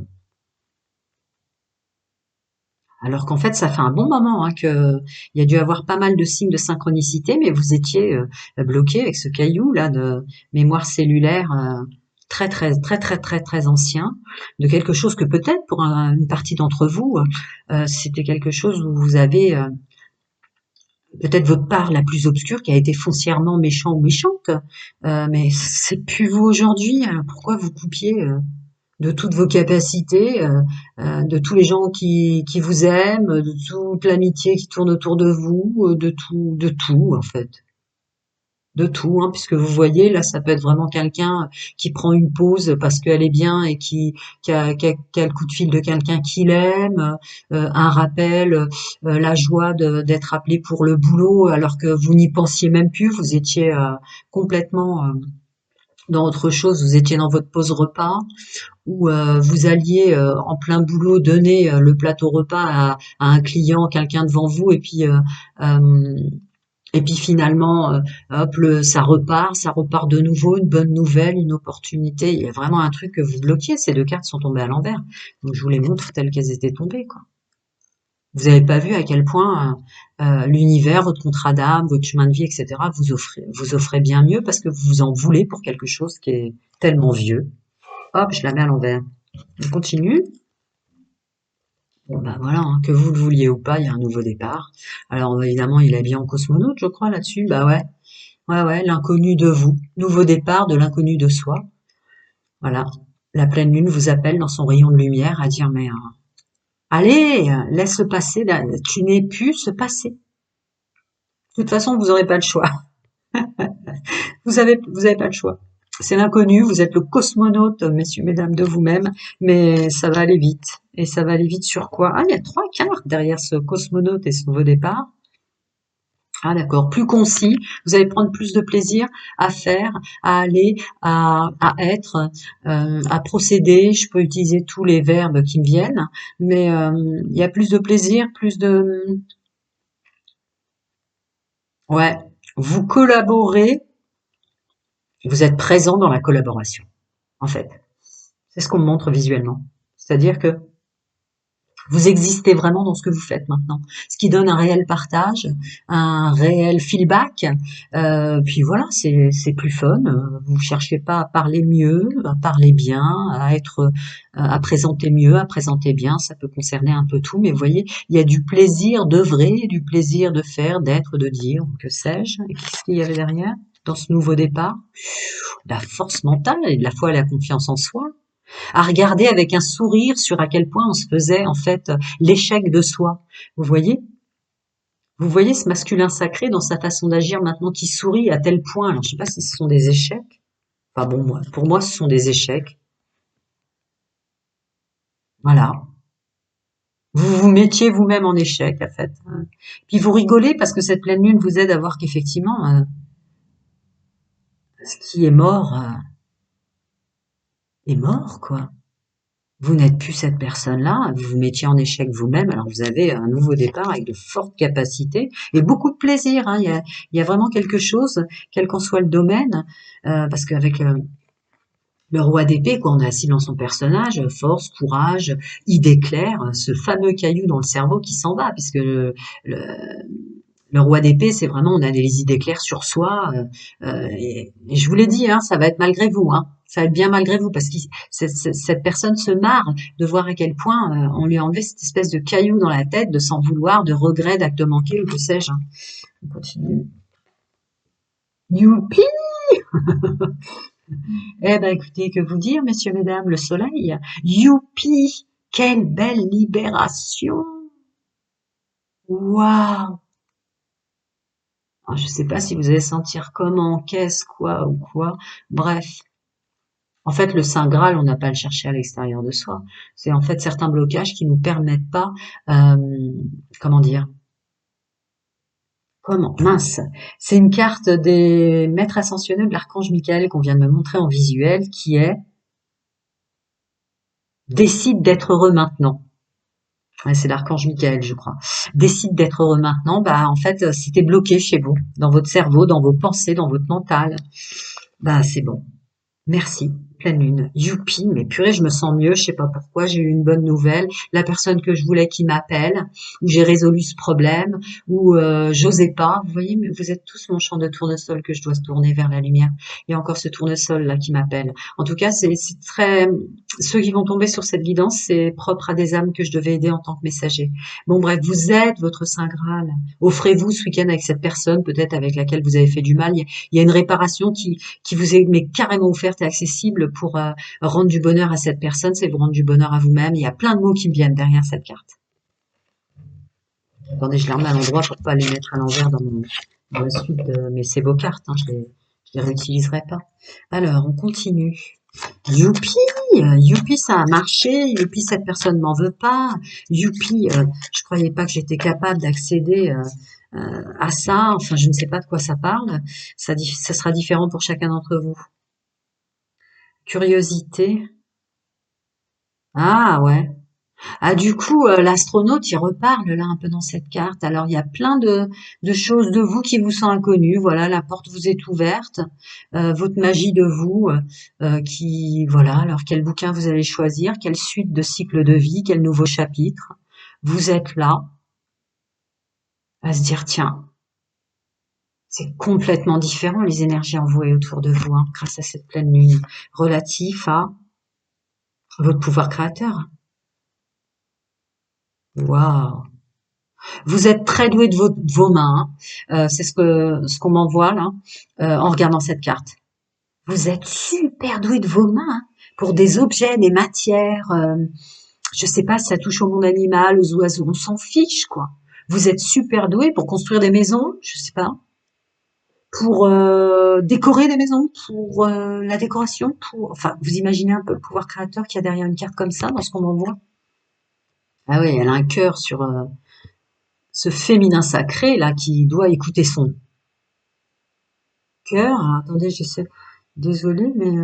alors qu'en fait, ça fait un bon moment hein, que il y a dû avoir pas mal de signes de synchronicité, mais vous étiez bloqué avec ce caillou là de mémoire cellulaire très très très très très très ancien, de quelque chose que peut-être pour une partie d'entre vous, c'était quelque chose où vous avez peut-être votre part la plus obscure qui a été foncièrement méchant ou méchante, mais c'est plus vous aujourd'hui. Alors pourquoi vous coupiez de toutes vos capacités, de tous les gens qui vous aiment, de toute l'amitié qui tourne autour de vous, de tout en fait, de tout, hein, puisque vous voyez là, ça peut être vraiment quelqu'un qui prend une pause parce qu'elle est bien et qui a le coup de fil de quelqu'un qu'il aime, un rappel, la joie d'être appelé pour le boulot alors que vous n'y pensiez même plus, vous étiez complètement dans autre chose, vous étiez dans votre pause repas où vous alliez en plein boulot donner le plateau repas à un client, quelqu'un devant vous, euh, et puis finalement, hop, ça repart de nouveau, une bonne nouvelle, une opportunité. Il y a vraiment un truc que vous bloquiez. Ces deux cartes sont tombées à l'envers. Donc je vous les montre telles qu'elles étaient tombées, quoi. Vous n'avez pas vu à quel point l'univers, votre contrat d'âme, votre chemin de vie, etc. vous offrez bien mieux parce que vous vous en voulez pour quelque chose qui est tellement vieux. Hop, je la mets à l'envers. On continue. Bon bah voilà, hein, que vous le vouliez ou pas, il y a un nouveau départ. Alors évidemment, il est bien en cosmonaute, je crois, là-dessus. Bah ouais, ouais, ouais, l'inconnu de vous. Nouveau départ de l'inconnu de soi. Voilà. La pleine lune vous appelle dans son rayon de lumière à dire mais allez, laisse le passer, là, tu n'es plus ce passé. De toute façon, vous n'aurez pas le choix. Vous avez pas le choix. C'est l'inconnu, vous êtes le cosmonaute, messieurs, mesdames, de vous-même, mais ça va aller vite. Et ça va aller vite sur quoi? Ah, il y a trois cartes derrière ce cosmonaute et ce nouveau départ. Ah d'accord, plus concis, vous allez prendre plus de plaisir à faire, à aller, à être, à procéder. Je peux utiliser tous les verbes qui me viennent, mais il y a plus de plaisir, plus de... Ouais, vous collaborez, vous êtes présent dans la collaboration, en fait. C'est ce qu'on me montre visuellement. C'est-à-dire que vous existez vraiment dans ce que vous faites maintenant, ce qui donne un réel partage, un réel feedback. Puis voilà, c'est plus fun. Vous cherchez pas à parler mieux, à parler bien, à être, à présenter mieux, à présenter bien. Ça peut concerner un peu tout, mais vous voyez, il y a du plaisir d'œuvrer, du plaisir de faire, d'être, de dire, que sais-je. Et qu'est-ce qu'il y avait derrière dans ce nouveau départ? La force mentale et de la foi et la confiance en soi à regarder avec un sourire sur à quel point on se faisait en fait l'échec de soi. Vous voyez? Vous voyez ce masculin sacré dans sa façon d'agir maintenant qui sourit à tel point. Alors je sais pas si ce sont des échecs. Enfin bon, moi, pour moi, ce sont des échecs. Voilà. Vous vous mettiez vous-même en échec, en fait. Puis vous rigolez parce que cette pleine lune vous aide à voir qu'effectivement, ce qui est mort, quoi. Vous n'êtes plus cette personne-là, vous vous mettiez en échec vous-même, alors vous avez un nouveau départ avec de fortes capacités et beaucoup de plaisir, hein. Il y a vraiment quelque chose, quel qu'en soit le domaine, parce qu'avec le roi d'épée, quoi, on est assis dans son personnage, force, courage, idée claire, ce fameux caillou dans le cerveau qui s'en va, puisque le, le roi d'épée, c'est vraiment, on a des idées claires sur soi, et je vous l'ai dit, hein, ça va être malgré vous, hein. Ça va être bien malgré vous, parce que cette personne se marre de voir à quel point on lui a enlevé cette espèce de caillou dans la tête, de s'en vouloir, de regret, d'acte manqué, ou que sais-je. On continue. Youpi! Eh ben, écoutez, que vous dire, messieurs, mesdames, le soleil. Youpi! Quelle belle libération! Waouh! Alors, je sais pas si vous allez sentir comment, qu'est-ce, quoi ou quoi. Bref. En fait, le Saint Graal, on n'a pas à le chercher à l'extérieur de soi. C'est en fait certains blocages qui nous permettent pas, comment dire, comment, mince. C'est une carte des maîtres ascensionnés de l'archange Michael qu'on vient de me montrer en visuel, qui est décide d'être heureux maintenant. Ouais, c'est l'archange Michael, je crois. Décide d'être heureux maintenant. Bah, en fait, c'était bloqué chez vous, dans votre cerveau, dans vos pensées, dans votre mental. Bah, c'est bon. Merci, pleine lune. Youpi, mais purée, je me sens mieux, je sais pas pourquoi, j'ai eu une bonne nouvelle, la personne que je voulais qui m'appelle, ou j'ai résolu ce problème, ou j'osais pas. Vous voyez, mais vous êtes tous mon champ de tournesol que je dois se tourner vers la lumière. Il y a encore ce tournesol là qui m'appelle. En tout cas, c'est très... Ceux qui vont tomber sur cette guidance, c'est propre à des âmes que je devais aider en tant que messager. Bon bref, vous êtes votre Saint Graal. Offrez-vous ce week-end avec cette personne, peut-être avec laquelle vous avez fait du mal. Il y a une réparation qui vous est mais carrément offerte et accessible pour rendre du bonheur à cette personne, c'est vous rendre du bonheur à vous-même. Il y a plein de mots qui me viennent derrière cette carte. Attendez, je les remets à l'endroit pour pas les mettre à l'envers dans la suite mais c'est vos cartes, hein, je les réutiliserai pas. Alors, on continue. Youpi, youpi, ça a marché. Youpi, cette personne m'en veut pas. Youpi, je croyais pas que j'étais capable d'accéder à ça. Enfin, je ne sais pas de quoi ça parle. Ça sera différent pour chacun d'entre vous. Curiosité. Ah ouais. Ah du coup, l'astronaute, il reparle là un peu dans cette carte. Alors il y a plein de choses de vous qui vous sont inconnues. Voilà, la porte vous est ouverte. Votre magie de vous, qui voilà. Alors quel bouquin vous allez choisir? Quelle suite de cycle de vie? Quel nouveau chapitre? Vous êtes là à se dire tiens, c'est complètement différent les énergies envoyées autour de vous, hein, grâce à cette pleine lune, relatif à votre pouvoir créateur. Waouh! Vous êtes très doué de vos mains, hein. C'est ce qu'on m'envoie là, en regardant cette carte. Vous êtes super doué de vos mains, hein, pour des objets, des matières. Je sais pas si ça touche au monde animal, aux oiseaux, on s'en fiche quoi. Vous êtes super doué pour construire des maisons, je sais pas, pour décorer des maisons, pour la décoration, pour. Enfin, vous imaginez un peu le pouvoir créateur qu'il y a derrière une carte comme ça dans ce qu'on m'envoie. Ah oui, elle a un cœur sur ce féminin sacré là qui doit écouter son cœur. Alors, attendez, je sais, désolée, mais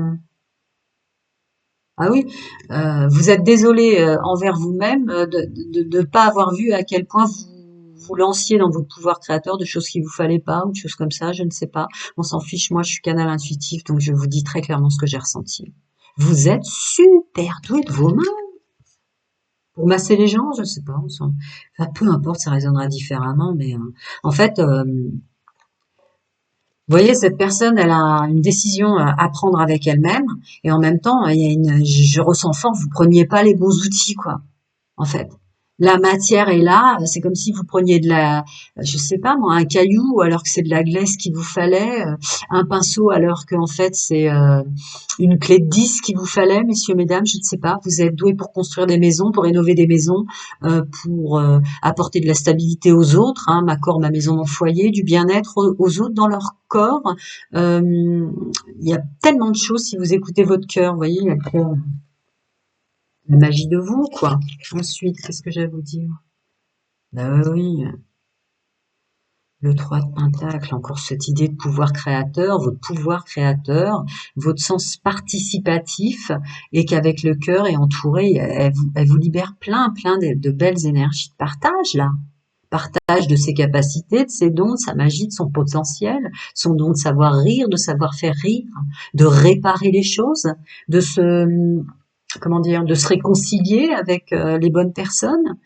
ah oui, vous êtes désolé envers vous-même de ne pas avoir vu à quel point vous lanciez dans votre pouvoir créateur de choses qu'il vous fallait pas ou de choses comme ça, je ne sais pas. On s'en fiche. Moi, je suis canal intuitif, donc je vous dis très clairement ce que j'ai ressenti. Vous êtes super doué de vos mains pour masser les gens, je sais pas. Enfin, peu importe, ça résonnera différemment, mais en fait. Vous voyez, cette personne, elle a une décision à prendre avec elle-même, et en même temps, il y a je ressens fort, vous preniez pas les bons outils, quoi, en fait. La matière est là, c'est comme si vous preniez je sais pas moi, un caillou alors que c'est de la glaise qu'il vous fallait, un pinceau alors qu'en fait c'est une clé de 10 qu'il vous fallait, messieurs, mesdames, je ne sais pas. Vous êtes doués pour construire des maisons, pour rénover des maisons, pour apporter de la stabilité aux autres, hein, ma corps, ma maison, mon foyer, du bien-être aux autres dans leur corps. Il y a tellement de choses si vous écoutez votre cœur, vous voyez, il y a la magie de vous, quoi. Ensuite, qu'est-ce que j'ai à vous dire? Bah oui, le 3 de Pentacle, encore cette idée de pouvoir créateur, votre sens participatif, et qu'avec le cœur est entouré, elle vous libère plein de belles énergies de partage, là. Partage de ses capacités, de ses dons, de sa magie, de son potentiel, son don de savoir rire, de savoir faire rire, de réparer les choses, de se, comment dire, de se réconcilier avec les bonnes personnes.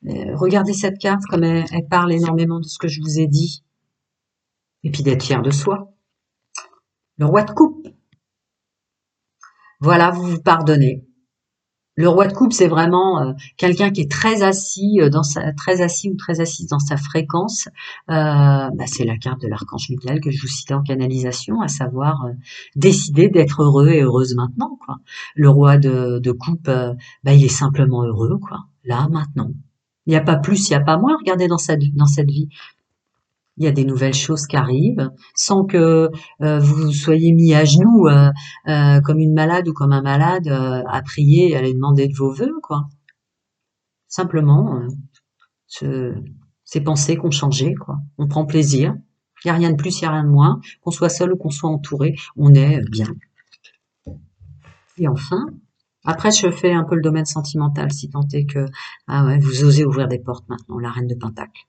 Regardez cette carte comme elle parle énormément de ce que je vous ai dit. Et puis d'être fier de soi. Le roi de coupe. Voilà, vous vous pardonnez. Le roi de coupe, c'est vraiment quelqu'un qui est très assis très assis ou très assise dans sa fréquence. C'est la carte de l'archange Michael que je vous citais en canalisation, à savoir décider d'être heureux et heureuse maintenant, quoi. Le roi de coupe, il est simplement heureux, quoi. Là, maintenant. Il n'y a pas plus, il n'y a pas moins. Regardez dans cette vie. Il y a des nouvelles choses qui arrivent sans que vous soyez mis à genoux comme une malade ou comme un malade à prier et à aller demander de vos vœux, quoi. Simplement, ce- ces pensées qu'on changé, quoi. On prend plaisir. Il n'y a rien de plus, il n'y a rien de moins. Qu'on soit seul ou qu'on soit entouré, on est bien. Et enfin, après, je fais un peu le domaine sentimental, si tant est que ah ouais, vous osez ouvrir des portes maintenant, la reine de Pentacle.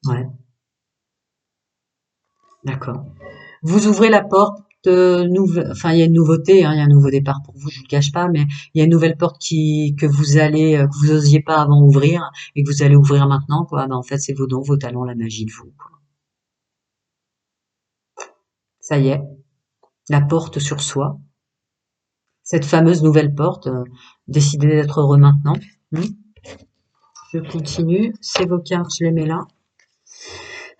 Ouais, d'accord. Vous ouvrez la porte, enfin il y a une nouveauté, hein, il y a un nouveau départ pour vous, je vous le cache pas, mais il y a une nouvelle porte que vous osiez pas avant ouvrir et que vous allez ouvrir maintenant, quoi. En fait, c'est vos dons, vos talents, la magie de vous, quoi. Ça y est, la porte sur soi, cette fameuse nouvelle porte, décidez d'être heureux maintenant. Hmm. Je continue, c'est vos cartes, je les mets là.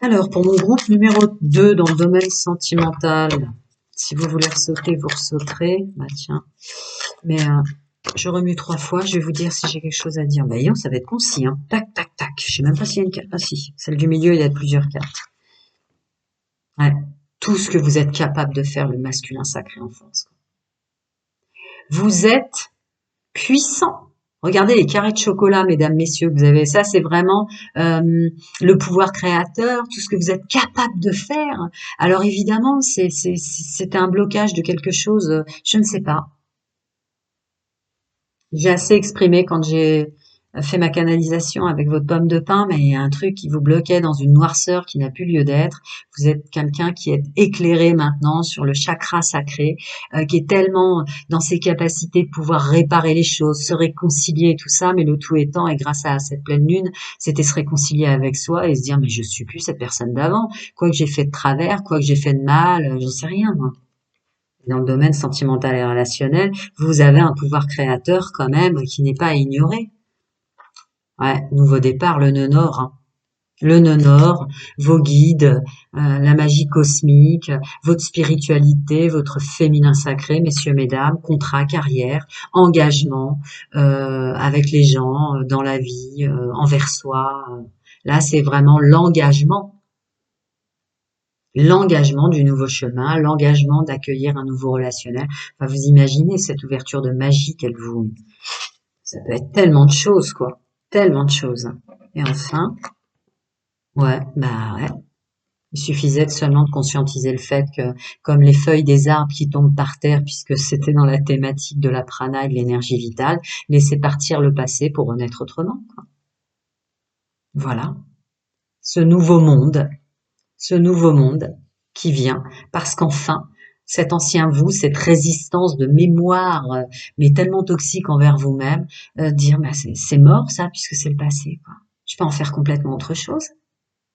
Alors, pour mon groupe numéro 2 dans le domaine sentimental, si vous voulez ressauter, vous ressauterez. Bah tiens, mais je remue 3 fois, je vais vous dire si j'ai quelque chose à dire. Bah ça va être concis, hein. Tac, tac, tac. Je sais même pas s'il y a une carte. Ah si, celle du milieu, il y a plusieurs cartes. Ouais. Tout ce que vous êtes capable de faire, le masculin sacré en force. Vous êtes puissant. Regardez les carrés de chocolat, mesdames, messieurs, que vous avez. Ça, c'est vraiment le pouvoir créateur, tout ce que vous êtes capable de faire. Alors évidemment, c'était un blocage de quelque chose, je ne sais pas. J'ai assez exprimé quand j'ai fait ma canalisation avec votre pomme de pin, mais il y a un truc qui vous bloquait dans une noirceur qui n'a plus lieu d'être. Vous êtes quelqu'un qui est éclairé maintenant sur le chakra sacré, qui est tellement dans ses capacités de pouvoir réparer les choses, se réconcilier et tout ça, mais le tout étant, et grâce à cette pleine lune, c'était se réconcilier avec soi et se dire, mais je suis plus cette personne d'avant. Quoi que j'ai fait de travers, quoi que j'ai fait de mal, je sais rien, moi. Dans le domaine sentimental et relationnel, vous avez un pouvoir créateur quand même qui n'est pas à ignorer. Ouais, nouveau départ, le nœud nord, hein. Le nœud nord, vos guides, la magie cosmique, votre spiritualité, votre féminin sacré, messieurs, mesdames, contrat, carrière, engagement avec les gens, dans la vie, envers soi. Là, c'est vraiment l'engagement du nouveau chemin, l'engagement d'accueillir un nouveau relationnel. Enfin, vous imaginez cette ouverture de magie ça peut être tellement de choses, quoi. Tellement de choses. Et enfin, ouais. Il suffisait seulement de conscientiser le fait que, comme les feuilles des arbres qui tombent par terre, puisque c'était dans la thématique de la prana et de l'énergie vitale, laisser partir le passé pour renaître autrement, quoi. Voilà. Ce nouveau monde, ce nouveau monde qui vient, parce qu'enfin, cet ancien vous, cette résistance de mémoire, mais tellement toxique envers vous-même, dire, c'est mort ça, puisque c'est le passé, quoi. Je peux en faire complètement autre chose.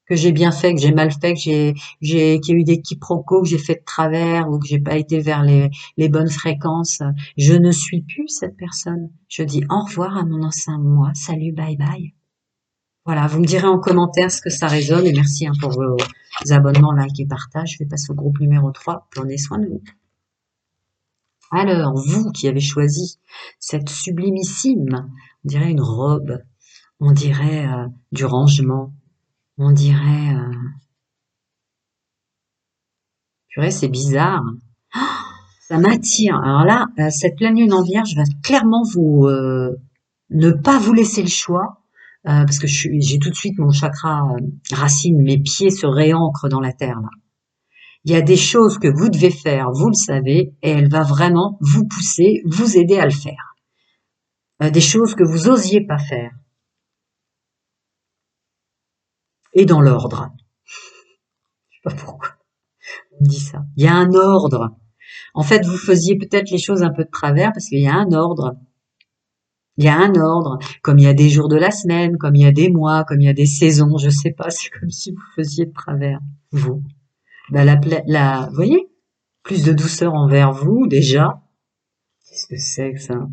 Que j'ai bien fait, que j'ai mal fait, qu'il y a eu des quiproquos, que j'ai fait de travers ou que j'ai pas été vers les bonnes fréquences. Je ne suis plus cette personne. Je dis au revoir à mon ancien moi. Salut, bye bye. Voilà, vous me direz en commentaire ce que ça résonne et merci hein, pour vos abonnements, likes et partages. Je vais passer au groupe numéro 3. Prenez soin de vous. Alors, vous qui avez choisi cette sublimissime, on dirait une robe, on dirait du rangement, on dirait, purée, c'est bizarre. Ça m'attire. Alors là, cette pleine lune en vierge va clairement ne pas vous laisser le choix, parce que j'ai tout de suite mon chakra racine, mes pieds se réancrent dans la terre là. Il y a des choses que vous devez faire, vous le savez, et elle va vraiment vous pousser, vous aider à le faire. Des choses que vous osiez pas faire, et dans l'ordre. Je sais pas pourquoi on me dit ça. Il y a un ordre. En fait, vous faisiez peut-être les choses un peu de travers parce qu'il y a un ordre. Il y a un ordre, comme il y a des jours de la semaine, comme il y a des mois, comme il y a des saisons, je sais pas, c'est comme si vous faisiez de travers, vous. Bah, vous voyez, plus de douceur envers vous déjà. Qu'est-ce que c'est que ça?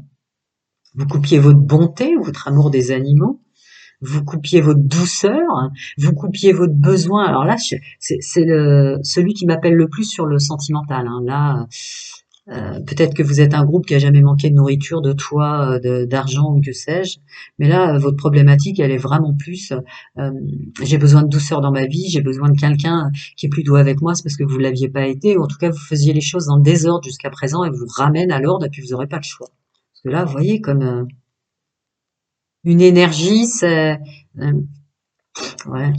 Vous coupiez votre bonté, votre amour des animaux, vous coupiez votre douceur, vous coupiez votre besoin. Alors là, c'est celui qui m'appelle le plus sur le sentimental, hein. Là, peut-être que vous êtes un groupe qui a jamais manqué de nourriture, de toit, d'argent ou que sais-je. Mais là, votre problématique, elle est vraiment plus, euh, j'ai besoin de douceur dans ma vie, j'ai besoin de quelqu'un qui est plus doux avec moi, c'est parce que vous l'aviez pas été, ou en tout cas, vous faisiez les choses dans le désordre jusqu'à présent et vous ramène à l'ordre et puis vous n'aurez pas le choix. Parce que là, vous voyez, comme une énergie, c'est, ouais.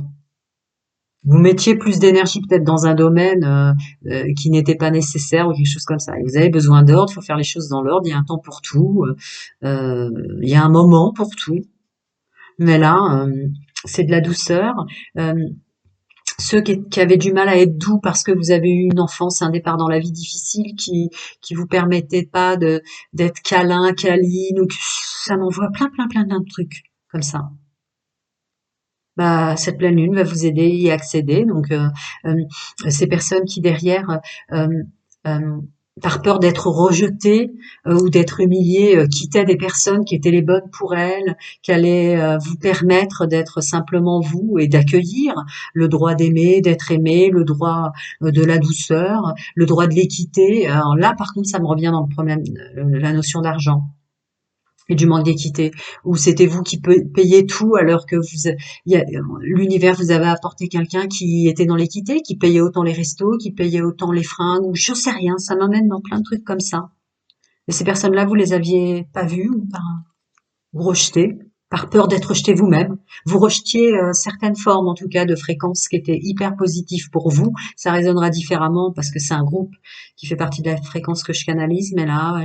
Vous mettiez plus d'énergie peut-être dans un domaine qui n'était pas nécessaire ou quelque chose comme ça. Et vous avez besoin d'ordre, il faut faire les choses dans l'ordre, il y a un temps pour tout, il y a un moment pour tout. Mais là, c'est de la douceur. Euh, Ceux qui avaient du mal à être doux parce que vous avez eu une enfance, un départ dans la vie difficile qui vous permettait pas d'être câlin, câline, ou que ça m'envoie plein de trucs comme ça. Bah, cette pleine lune va vous aider à y accéder. Donc, euh, ces personnes qui derrière, euh, euh, par peur d'être rejetées ou d'être humiliées, quittaient des personnes qui étaient les bonnes pour elles, qui allaient vous permettre d'être simplement vous et d'accueillir le droit d'aimer, d'être aimé, le droit de la douceur, le droit de l'équité. Alors là, par contre, ça me revient dans le problème, la notion d'argent et du manque d'équité, où c'était vous qui payez tout alors que l'univers vous avait apporté quelqu'un qui était dans l'équité, qui payait autant les restos, qui payait autant les fringues, ou je sais rien, ça m'amène dans plein de trucs comme ça. Et ces personnes-là, vous les aviez pas vues ou pas rejetées, par peur d'être rejeté vous-même. Vous rejetiez certaines formes, en tout cas, de fréquences qui étaient hyper positives pour vous. Ça résonnera différemment parce que c'est un groupe qui fait partie de la fréquence que je canalise. Mais là, ouais,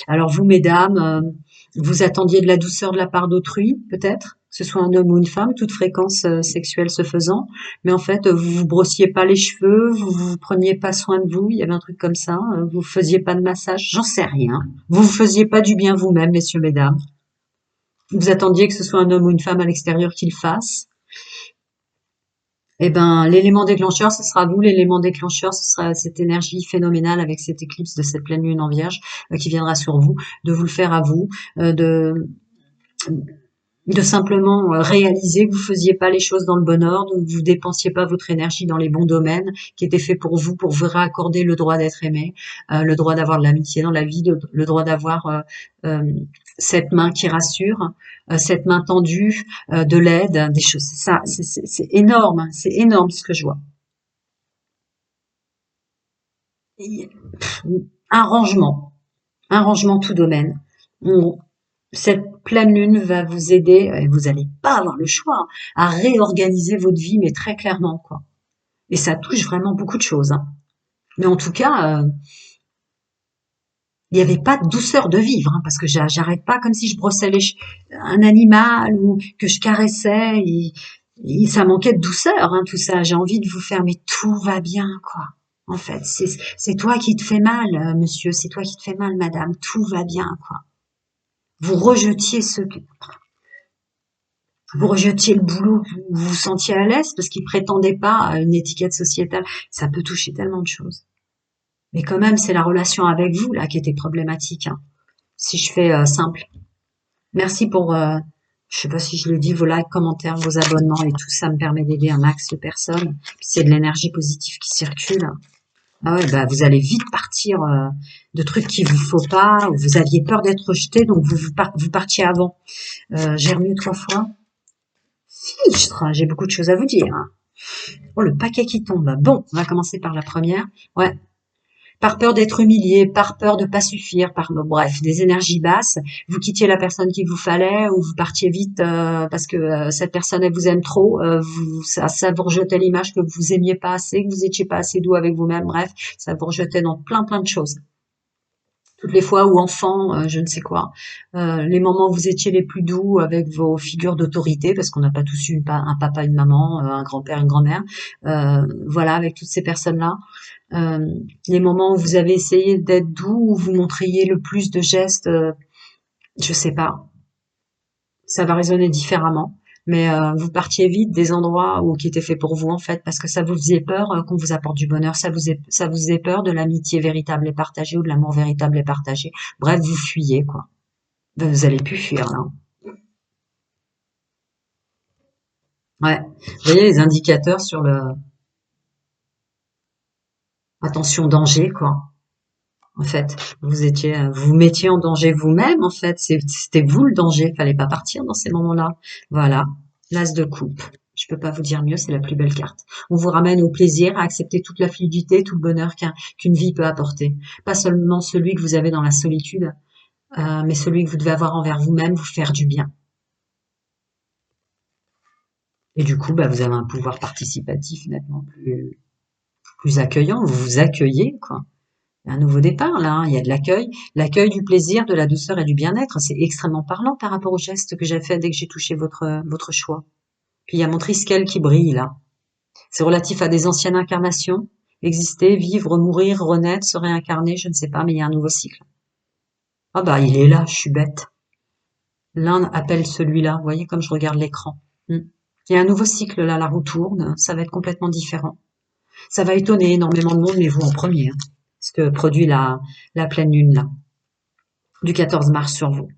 alors vous, mesdames, vous attendiez de la douceur de la part d'autrui, peut-être, que ce soit un homme ou une femme, toute fréquence sexuelle se faisant. Mais en fait, vous vous brossiez pas les cheveux, vous preniez pas soin de vous. Il y avait un truc comme ça. Vous faisiez pas de massage, j'en sais rien. Vous vous faisiez pas du bien vous-même, messieurs, mesdames. Vous attendiez que ce soit un homme ou une femme à l'extérieur qui le fasse. Eh ben, l'élément déclencheur, ce sera vous. L'élément déclencheur, ce sera cette énergie phénoménale avec cette éclipse de cette pleine lune en Vierge qui viendra sur vous, de vous le faire à vous, de simplement réaliser que vous faisiez pas les choses dans le bon ordre, que vous dépensiez pas votre énergie dans les bons domaines qui étaient faits pour vous raccorder le droit d'être aimé, le droit d'avoir de l'amitié dans la vie, le droit d'avoir euh, cette main qui rassure, cette main tendue, de l'aide, des choses. Ça, c'est énorme, hein, c'est énorme ce que je vois. Et, un rangement tout domaine. On- Cette pleine lune va vous aider, et vous n'allez pas avoir le choix, hein, à réorganiser votre vie, mais très clairement, quoi. Et ça touche vraiment beaucoup de choses, hein. Mais en tout cas, il n'y avait pas de douceur de vivre, hein, parce que j'arrête pas comme si je brossais un animal ou que je caressais. Ça manquait de douceur, hein, tout ça. J'ai envie de vous faire, mais tout va bien, quoi. En fait, c'est toi qui te fais mal, monsieur. C'est toi qui te fais mal, madame. Tout va bien, quoi. Vous rejetiez ce que vous rejetiez le boulot, vous vous sentiez à l'aise parce qu'il prétendait pas à une étiquette sociétale. Ça peut toucher tellement de choses. Mais quand même, c'est la relation avec vous là qui était problématique, hein. Si je fais simple. Merci pour, je sais pas si je le dis, vos likes, commentaires, vos abonnements et tout ça me permet d'aider un max de personnes. Puis c'est de l'énergie positive qui circule. Ah ouais, bah vous allez vite partir de trucs qu'il vous faut pas, ou vous aviez peur d'être rejeté, donc vous partiez avant. J'ai remis 3 fois. J'ai beaucoup de choses à vous dire, hein. Oh, le paquet qui tombe. Bon, on va commencer par la première. Ouais. Par peur d'être humilié, par peur de pas suffire, bon, bref, des énergies basses, vous quittiez la personne qu'il vous fallait ou vous partiez vite parce que cette personne elle vous aime trop, ça vous rejetait l'image que vous aimiez pas assez, que vous étiez pas assez doux avec vous-même, bref, ça vous rejetait dans plein de choses. Toutes les fois où enfant, je ne sais quoi, les moments où vous étiez les plus doux avec vos figures d'autorité, parce qu'on n'a pas tous eu un papa, une maman, un grand-père, une grand-mère, voilà, avec toutes ces personnes-là. Euh, les moments où vous avez essayé d'être doux, où vous montriez le plus de gestes, je sais pas, ça va résonner différemment. Mais vous partiez vite des endroits où qui étaient faits pour vous en fait, parce que ça vous faisait peur qu'on vous apporte du bonheur, ça vous faisait peur de l'amitié véritable et partagée ou de l'amour véritable et partagé. Bref, vous fuyez quoi. Ben, vous allez plus fuir là. Ouais. Vous voyez les indicateurs sur le attention danger quoi. En fait, vous vous mettiez en danger vous-même en fait. C'était vous le danger. Fallait pas partir dans ces moments-là. Voilà. L'as de coupe. Je peux pas vous dire mieux, c'est la plus belle carte. On vous ramène au plaisir, à accepter toute la fluidité, tout le bonheur qu'une vie peut apporter. Pas seulement celui que vous avez dans la solitude, mais celui que vous devez avoir envers vous-même, vous faire du bien. Et du coup, bah, vous avez un pouvoir participatif nettement plus accueillant. Vous vous accueillez, quoi. Il y a un nouveau départ, là, hein. Il y a de l'accueil du plaisir, de la douceur et du bien-être. C'est extrêmement parlant par rapport au geste que j'ai fait dès que j'ai touché votre choix. Puis il y a mon triskel qui brille, là. C'est relatif à des anciennes incarnations. Exister, vivre, mourir, renaître, se réincarner, je ne sais pas, mais il y a un nouveau cycle. Ah bah, il est là, je suis bête. L'un appelle celui-là. Vous voyez comme je regarde l'écran. Hmm. Il y a un nouveau cycle, là, la roue tourne. Ça va être complètement différent. Ça va étonner énormément de monde, mais vous en premier, hein. Ce que produit la pleine lune, là, du 14 mars sur vous.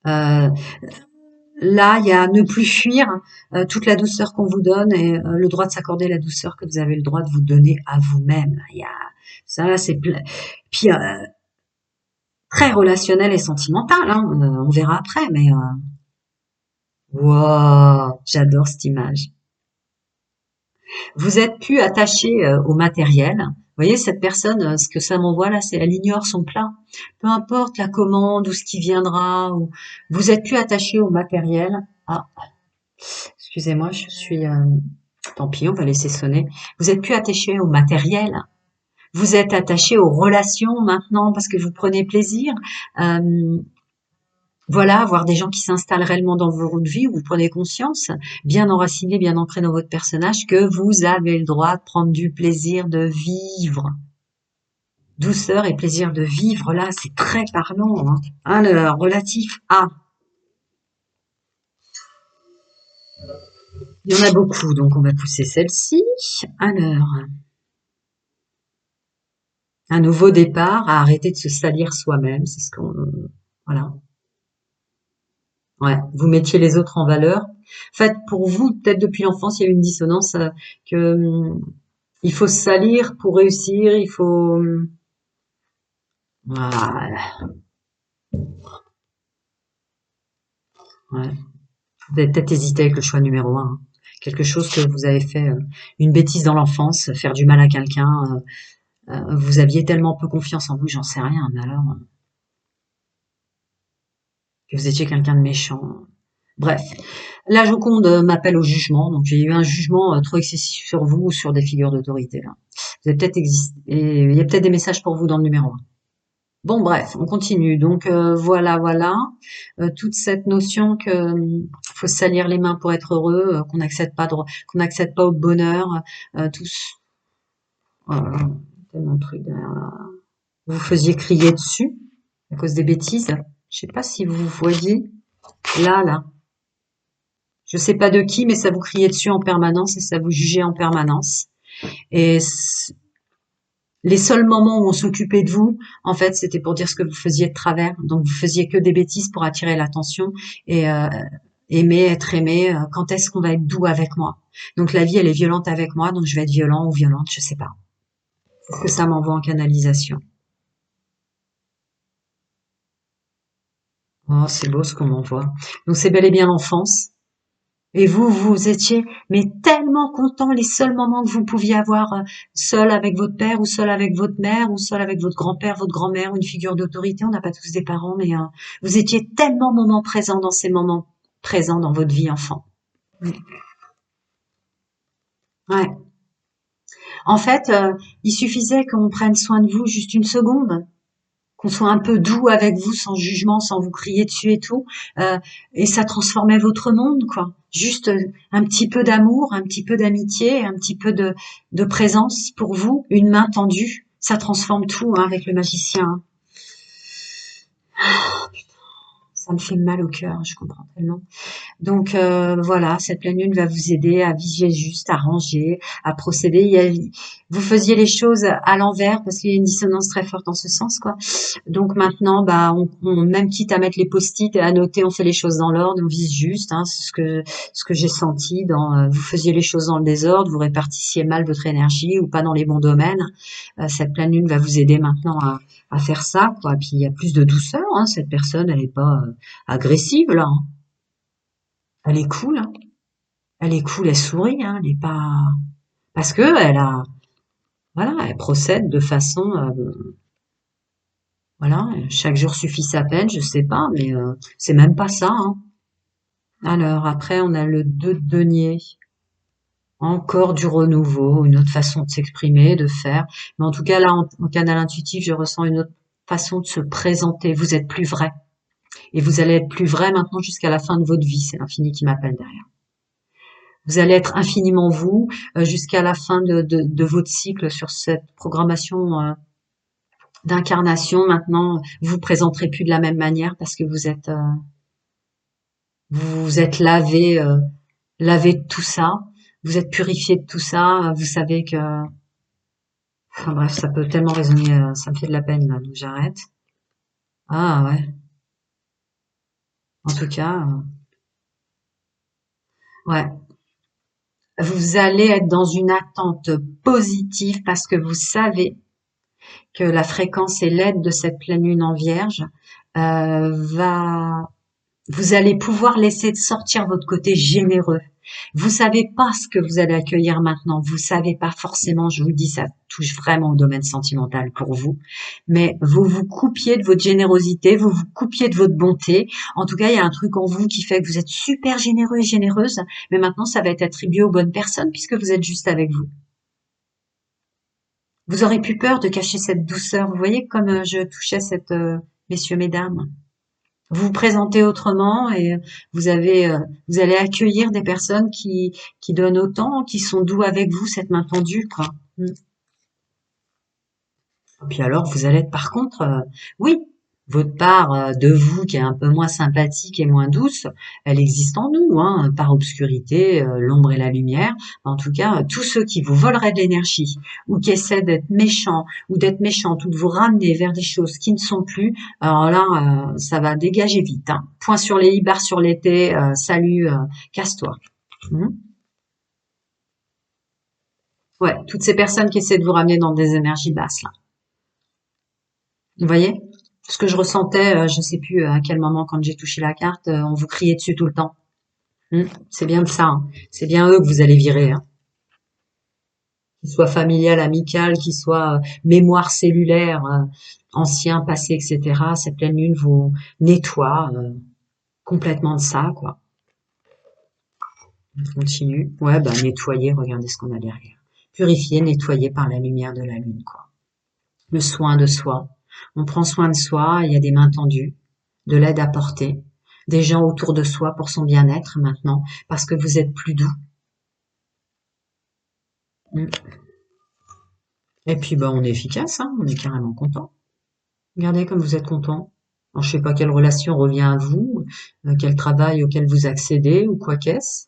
Euh, Là, il y a ne plus fuir toute la douceur qu'on vous donne et le droit de s'accorder la douceur que vous avez le droit de vous donner à vous-même. Il y a ça, c'est puis très relationnel et sentimental. Hein, on verra après, mais wow, j'adore cette image. Vous êtes plus attaché au matériel. Vous voyez, cette personne, ce que ça m'envoie là, c'est elle ignore son plat. Peu importe la commande ou ce qui viendra, ou vous êtes plus attaché au matériel. Ah, excusez-moi, je suis. Tant pis, on va laisser sonner. Vous êtes plus attaché au matériel. Vous êtes attaché aux relations maintenant parce que vous prenez plaisir. Euh, voilà, voir des gens qui s'installent réellement dans votre vie, où vous prenez conscience, bien enraciné, bien ancré dans votre personnage, que vous avez le droit de prendre du plaisir de vivre. Douceur et plaisir de vivre, là, c'est très parlant, hein. Alors, relatif à. Il y en a beaucoup, donc on va pousser celle-ci. Alors, un nouveau départ, à arrêter de se salir soi-même, c'est ce qu'on, voilà. Ouais, vous mettiez les autres en valeur. En fait, pour vous, peut-être depuis l'enfance, il y a eu une dissonance que il faut se salir pour réussir, il faut voilà, ouais. Vous avez peut-être hésité avec le choix numéro un, hein. Quelque chose que vous avez fait, une bêtise dans l'enfance, faire du mal à quelqu'un, vous aviez tellement peu confiance en vous, j'en sais rien, mais alors que vous étiez quelqu'un de méchant. Bref, la Joconde m'appelle au jugement, donc j'ai eu un jugement trop excessif sur vous ou sur des figures d'autorité là. Vous avez peut-être existé, et il y a peut-être des messages pour vous dans le numéro un. Bon, bref, on continue. Donc voilà, voilà. Toute cette notion que faut se salir les mains pour être heureux, qu'on n'accède pas au bonheur, tous. Voilà, tellement de trucs derrière là. Vous faisiez crier dessus à cause des bêtises. Je sais pas si vous voyez là. Je sais pas de qui, mais ça vous criait dessus en permanence et ça vous jugeait en permanence. Et les seuls moments où on s'occupait de vous, en fait, c'était pour dire ce que vous faisiez de travers. Donc, vous faisiez que des bêtises pour attirer l'attention et aimer, être aimé. Quand est-ce qu'on va être doux avec moi? Donc, la vie, elle est violente avec moi, donc je vais être violent ou violente, je sais pas. C'est ce que ça m'envoie en canalisation. Oh, c'est beau ce qu'on m'envoie. Donc, c'est bel et bien l'enfance. Et vous, vous étiez mais tellement content les seuls moments que vous pouviez avoir seul avec votre père ou seul avec votre mère ou seul avec votre grand-père, votre grand-mère, une figure d'autorité. On n'a pas tous des parents, mais vous étiez tellement moment présent dans ces moments présents dans votre vie enfant. Ouais. En fait, il suffisait qu'on prenne soin de vous juste une seconde, qu'on soit un peu doux avec vous, sans jugement, sans vous crier dessus et tout, euh, et ça transformait votre monde, quoi. Juste un petit peu d'amour, un petit peu d'amitié, un petit peu de présence pour vous, une main tendue, ça transforme tout, hein, avec le magicien, hein. Ça me fait mal au cœur, je comprends tellement. Donc voilà, cette pleine lune va vous aider à viser juste, à ranger, à procéder. Vous faisiez les choses à l'envers parce qu'il y a une dissonance très forte en ce sens, quoi. Donc maintenant, bah, même quitte à mettre les post-it et à noter, on fait les choses dans l'ordre, on vise juste. Hein, c'est ce que j'ai senti dans. Vous faisiez les choses dans le désordre, vous répartissiez mal votre énergie ou pas dans les bons domaines. Cette pleine lune va vous aider maintenant à faire ça, quoi. Puis il y a plus de douceur. Hein, cette personne, elle est pas agressive là. Hein. Elle est cool. Hein. Elle est cool, elle sourit. Hein, elle est pas parce que elle a voilà, elle procède de façon voilà, chaque jour suffit sa peine, je sais pas, mais c'est même pas ça. Hein. Alors après, on a le 2 de denier. Encore du renouveau, une autre façon de s'exprimer, de faire. Mais en tout cas, là, en canal intuitif, je ressens une autre façon de se présenter. Vous êtes plus vrai. Et vous allez être plus vrai maintenant jusqu'à la fin de votre vie. C'est l'infini qui m'appelle derrière. Vous allez être infiniment vous jusqu'à la fin de votre cycle sur cette programmation d'incarnation. Maintenant, vous vous présenterez plus de la même manière parce que vous êtes lavé de tout ça. Vous êtes purifié de tout ça. Vous savez que enfin bref, ça peut tellement résonner, ça me fait de la peine là, donc j'arrête. Ah ouais, en tout cas, ouais. Vous allez être dans une attente positive parce que vous savez que la fréquence et l'aide de cette pleine lune en Vierge va vous allez pouvoir laisser sortir votre côté généreux. Vous savez pas ce que vous allez accueillir maintenant. Vous savez pas forcément, je vous le dis, ça touche vraiment au domaine sentimental pour vous. Mais vous vous coupiez de votre générosité, vous vous coupiez de votre bonté. En tout cas, il y a un truc en vous qui fait que vous êtes super généreux et généreuse. Mais maintenant, ça va être attribué aux bonnes personnes puisque vous êtes juste avec vous. Vous aurez plus peur de cacher cette douceur. Vous voyez comme je touchais cette messieurs, mesdames. Vous vous présentez autrement et vous allez accueillir des personnes qui donnent autant, qui sont doux avec vous, cette main tendue, quoi. Mm. Et puis alors, vous allez être par contre, oui, votre part de vous qui est un peu moins sympathique et moins douce, elle existe en nous, hein, par obscurité, l'ombre et la lumière. En tout cas, tous ceux qui vous voleraient de l'énergie ou qui essaient d'être méchants ou d'être méchantes ou de vous ramener vers des choses qui ne sont plus, alors là, ça va dégager vite. Hein. Point sur les i, barre sur les t, salut, casse-toi. Mhm. Ouais, toutes ces personnes qui essaient de vous ramener dans des énergies basses, là. Vous voyez? Ce que je ressentais, je sais plus à quel moment quand j'ai touché la carte, on vous criait dessus tout le temps. C'est bien de ça. Hein. C'est bien eux que vous allez virer. Hein. Qu'ils soient familial, amical, qu'ils soient mémoire cellulaire, ancien, passé, etc. Cette pleine lune vous nettoie complètement de ça, quoi. On continue. Ouais, bah nettoyer, regardez ce qu'on a derrière. Purifier, nettoyer par la lumière de la lune, quoi. Le soin de soi. On prend soin de soi, il y a des mains tendues, de l'aide apportée, des gens autour de soi pour son bien-être maintenant, parce que vous êtes plus doux. Mm. Et puis bah on est efficace, hein, on est carrément content. Regardez comme vous êtes content. Alors, je sais pas quelle relation revient à vous, quel travail auquel vous accédez ou quoi qu'est-ce.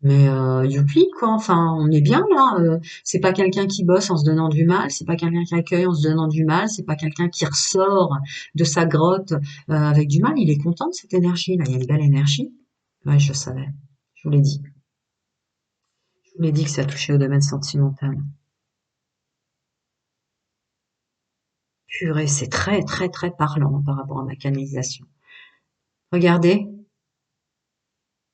Mais youpi quoi, enfin on est bien là. C'est pas quelqu'un qui bosse en se donnant du mal, c'est pas quelqu'un qui accueille en se donnant du mal, c'est pas quelqu'un qui ressort de sa grotte avec du mal. Il est content de cette énergie là, il y a une belle énergie. Ouais, je savais, je vous l'ai dit. Je vous l'ai dit que ça touchait au domaine sentimental. Purée, c'est très très très parlant par rapport à ma canalisation. Regardez,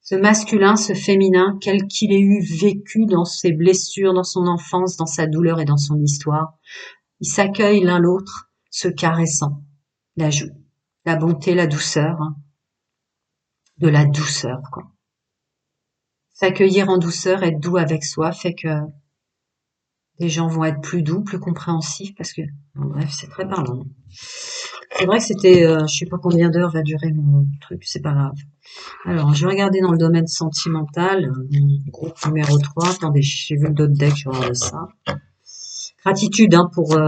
ce masculin, ce féminin, quel qu'il ait eu vécu dans ses blessures, dans son enfance, dans sa douleur et dans son histoire, ils s'accueillent l'un l'autre, se caressant, la joue, la bonté, la douceur, hein, de la douceur, quoi. S'accueillir en douceur, être doux avec soi, fait que les gens vont être plus doux, plus compréhensifs, parce que, bon, bref, c'est très parlant. C'est vrai que c'était, je sais pas combien d'heures va durer mon truc, c'est pas grave. Alors, je vais regarder dans le domaine sentimental, groupe numéro 3. Attendez, j'ai vu d'autres decks, je vais regarder ça. Gratitude hein, pour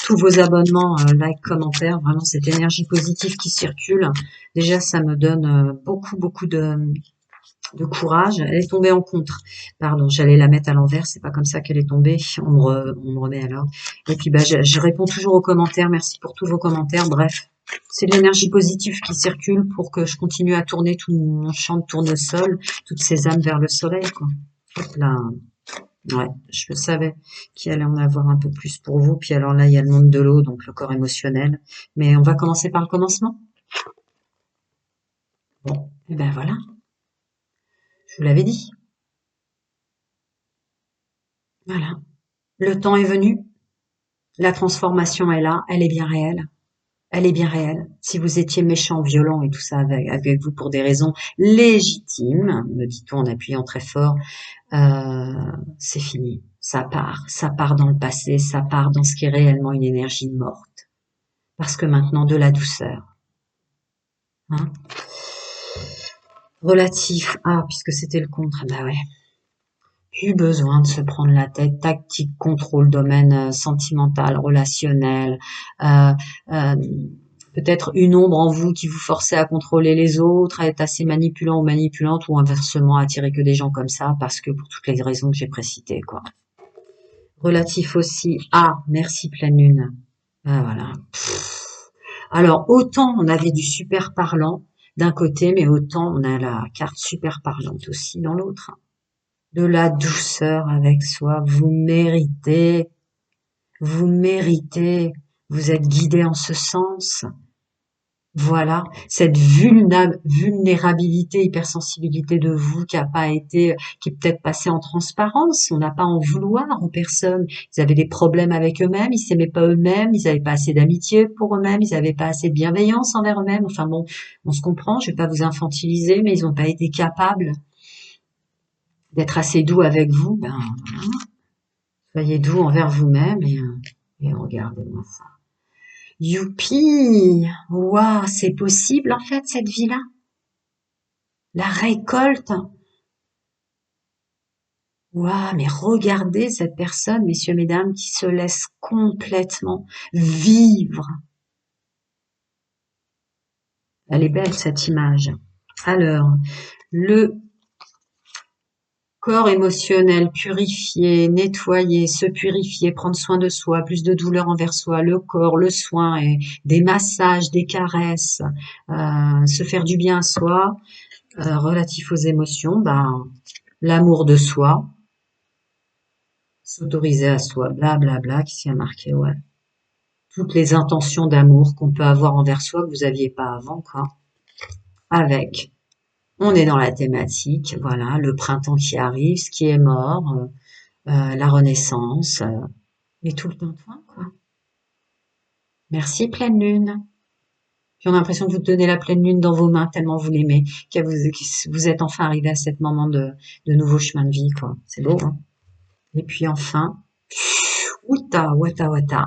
tous vos abonnements, like, commentaires, vraiment cette énergie positive qui circule. Déjà, ça me donne beaucoup de courage. Elle est tombée en contre. Pardon, j'allais la mettre à l'envers, c'est pas comme ça qu'elle est tombée. On me remet alors. Et puis bah je réponds toujours aux commentaires. Merci pour tous vos commentaires. Bref, c'est de l'énergie positive qui circule pour que je continue à tourner tout mon champ de tournesol, toutes ces âmes vers le soleil, quoi. Hop là. Ouais, je savais qu'il allait en avoir un peu plus pour vous. Puis alors là, il y a le monde de l'eau, donc le corps émotionnel. Mais on va commencer par le commencement. Bon, et ben voilà, je vous l'avais dit. Voilà. Le temps est venu. La transformation est là. Elle est bien réelle. Elle est bien réelle. Si vous étiez méchant, violent et tout ça avec vous pour des raisons légitimes, me dit-on en appuyant très fort, c'est fini. Ça part dans le passé, ça part dans ce qui est réellement une énergie morte. Parce que maintenant, de la douceur. Hein, relatif à, puisque c'était le contre, bah ouais. Plus besoin de se prendre la tête. Tactique, contrôle, domaine sentimental, relationnel. Euh, euh, Peut-être une ombre en vous qui vous forçait à contrôler les autres, à être assez manipulant ou manipulante, ou inversement à attirer que des gens comme ça, parce que pour toutes les raisons que j'ai précitées, quoi. Relatif aussi à merci pleine lune. Ah, voilà. Alors, autant on avait du super parlant d'un côté, mais autant on a la carte super parlante aussi dans l'autre. De la douceur avec soi. Vous méritez, vous êtes guidé en ce sens. Voilà, cette vulnérabilité, hypersensibilité de vous qui a pas été, qui est peut-être passée en transparence. On n'a pas à en vouloir aux personnes. Ils avaient des problèmes avec eux-mêmes, ils s'aimaient pas eux-mêmes, ils n'avaient pas assez d'amitié pour eux-mêmes, ils n'avaient pas assez de bienveillance envers eux-mêmes. Enfin bon, on se comprend, je vais pas vous infantiliser, mais ils n'ont pas été capables d'être assez doux avec vous. Ben, hein, soyez doux envers vous-même et regardez-moi ça. Youpi! Waouh, c'est possible en fait cette vie-là? La récolte? Waouh, mais regardez cette personne, messieurs, mesdames, qui se laisse complètement vivre. Elle est belle cette image. Alors, le corps émotionnel purifié, nettoyer, se purifier, prendre soin de soi, plus de douleur envers soi, le corps, le soin, et des massages, des caresses, se faire du bien à soi, relatif aux émotions, ben, l'amour de soi, s'autoriser à soi, blablabla, bla, bla, qui s'y a marqué, ouais. Toutes les intentions d'amour qu'on peut avoir envers soi que vous aviez pas avant, quoi. Avec, on est dans la thématique, voilà, le printemps qui arrive, ce qui est mort, la renaissance, et tout le tintouin, quoi. Merci, pleine lune. J'ai l'impression que vous tenez la pleine lune dans vos mains tellement vous l'aimez, que vous êtes enfin arrivé à ce moment de nouveau chemin de vie, quoi. C'est beau, hein. Et puis enfin, outa, wata, wata.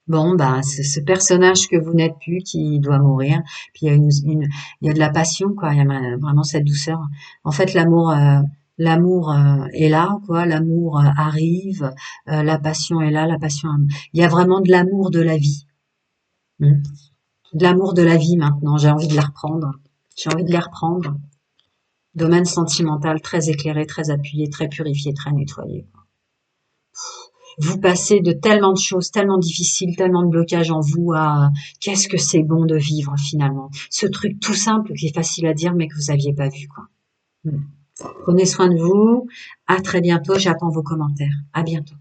Bon, bah, ce personnage que vous n'êtes plus qui doit mourir. Puis il y a il y a de la passion, quoi. Il y a vraiment cette douceur. En fait, l'amour est là, quoi. L'amour arrive. La passion est là. La passion. Il y a vraiment de l'amour de la vie. Hmm. De l'amour de la vie maintenant. J'ai envie de la reprendre. J'ai envie de les reprendre. Domaine sentimental très éclairé, très appuyé, très purifié, très nettoyé. Vous passez de tellement de choses, tellement difficiles, tellement de blocages en vous à qu'est-ce que c'est bon de vivre finalement. Ce truc tout simple qui est facile à dire mais que vous aviez pas vu, quoi. Prenez soin de vous. À très bientôt. J'attends vos commentaires. À bientôt.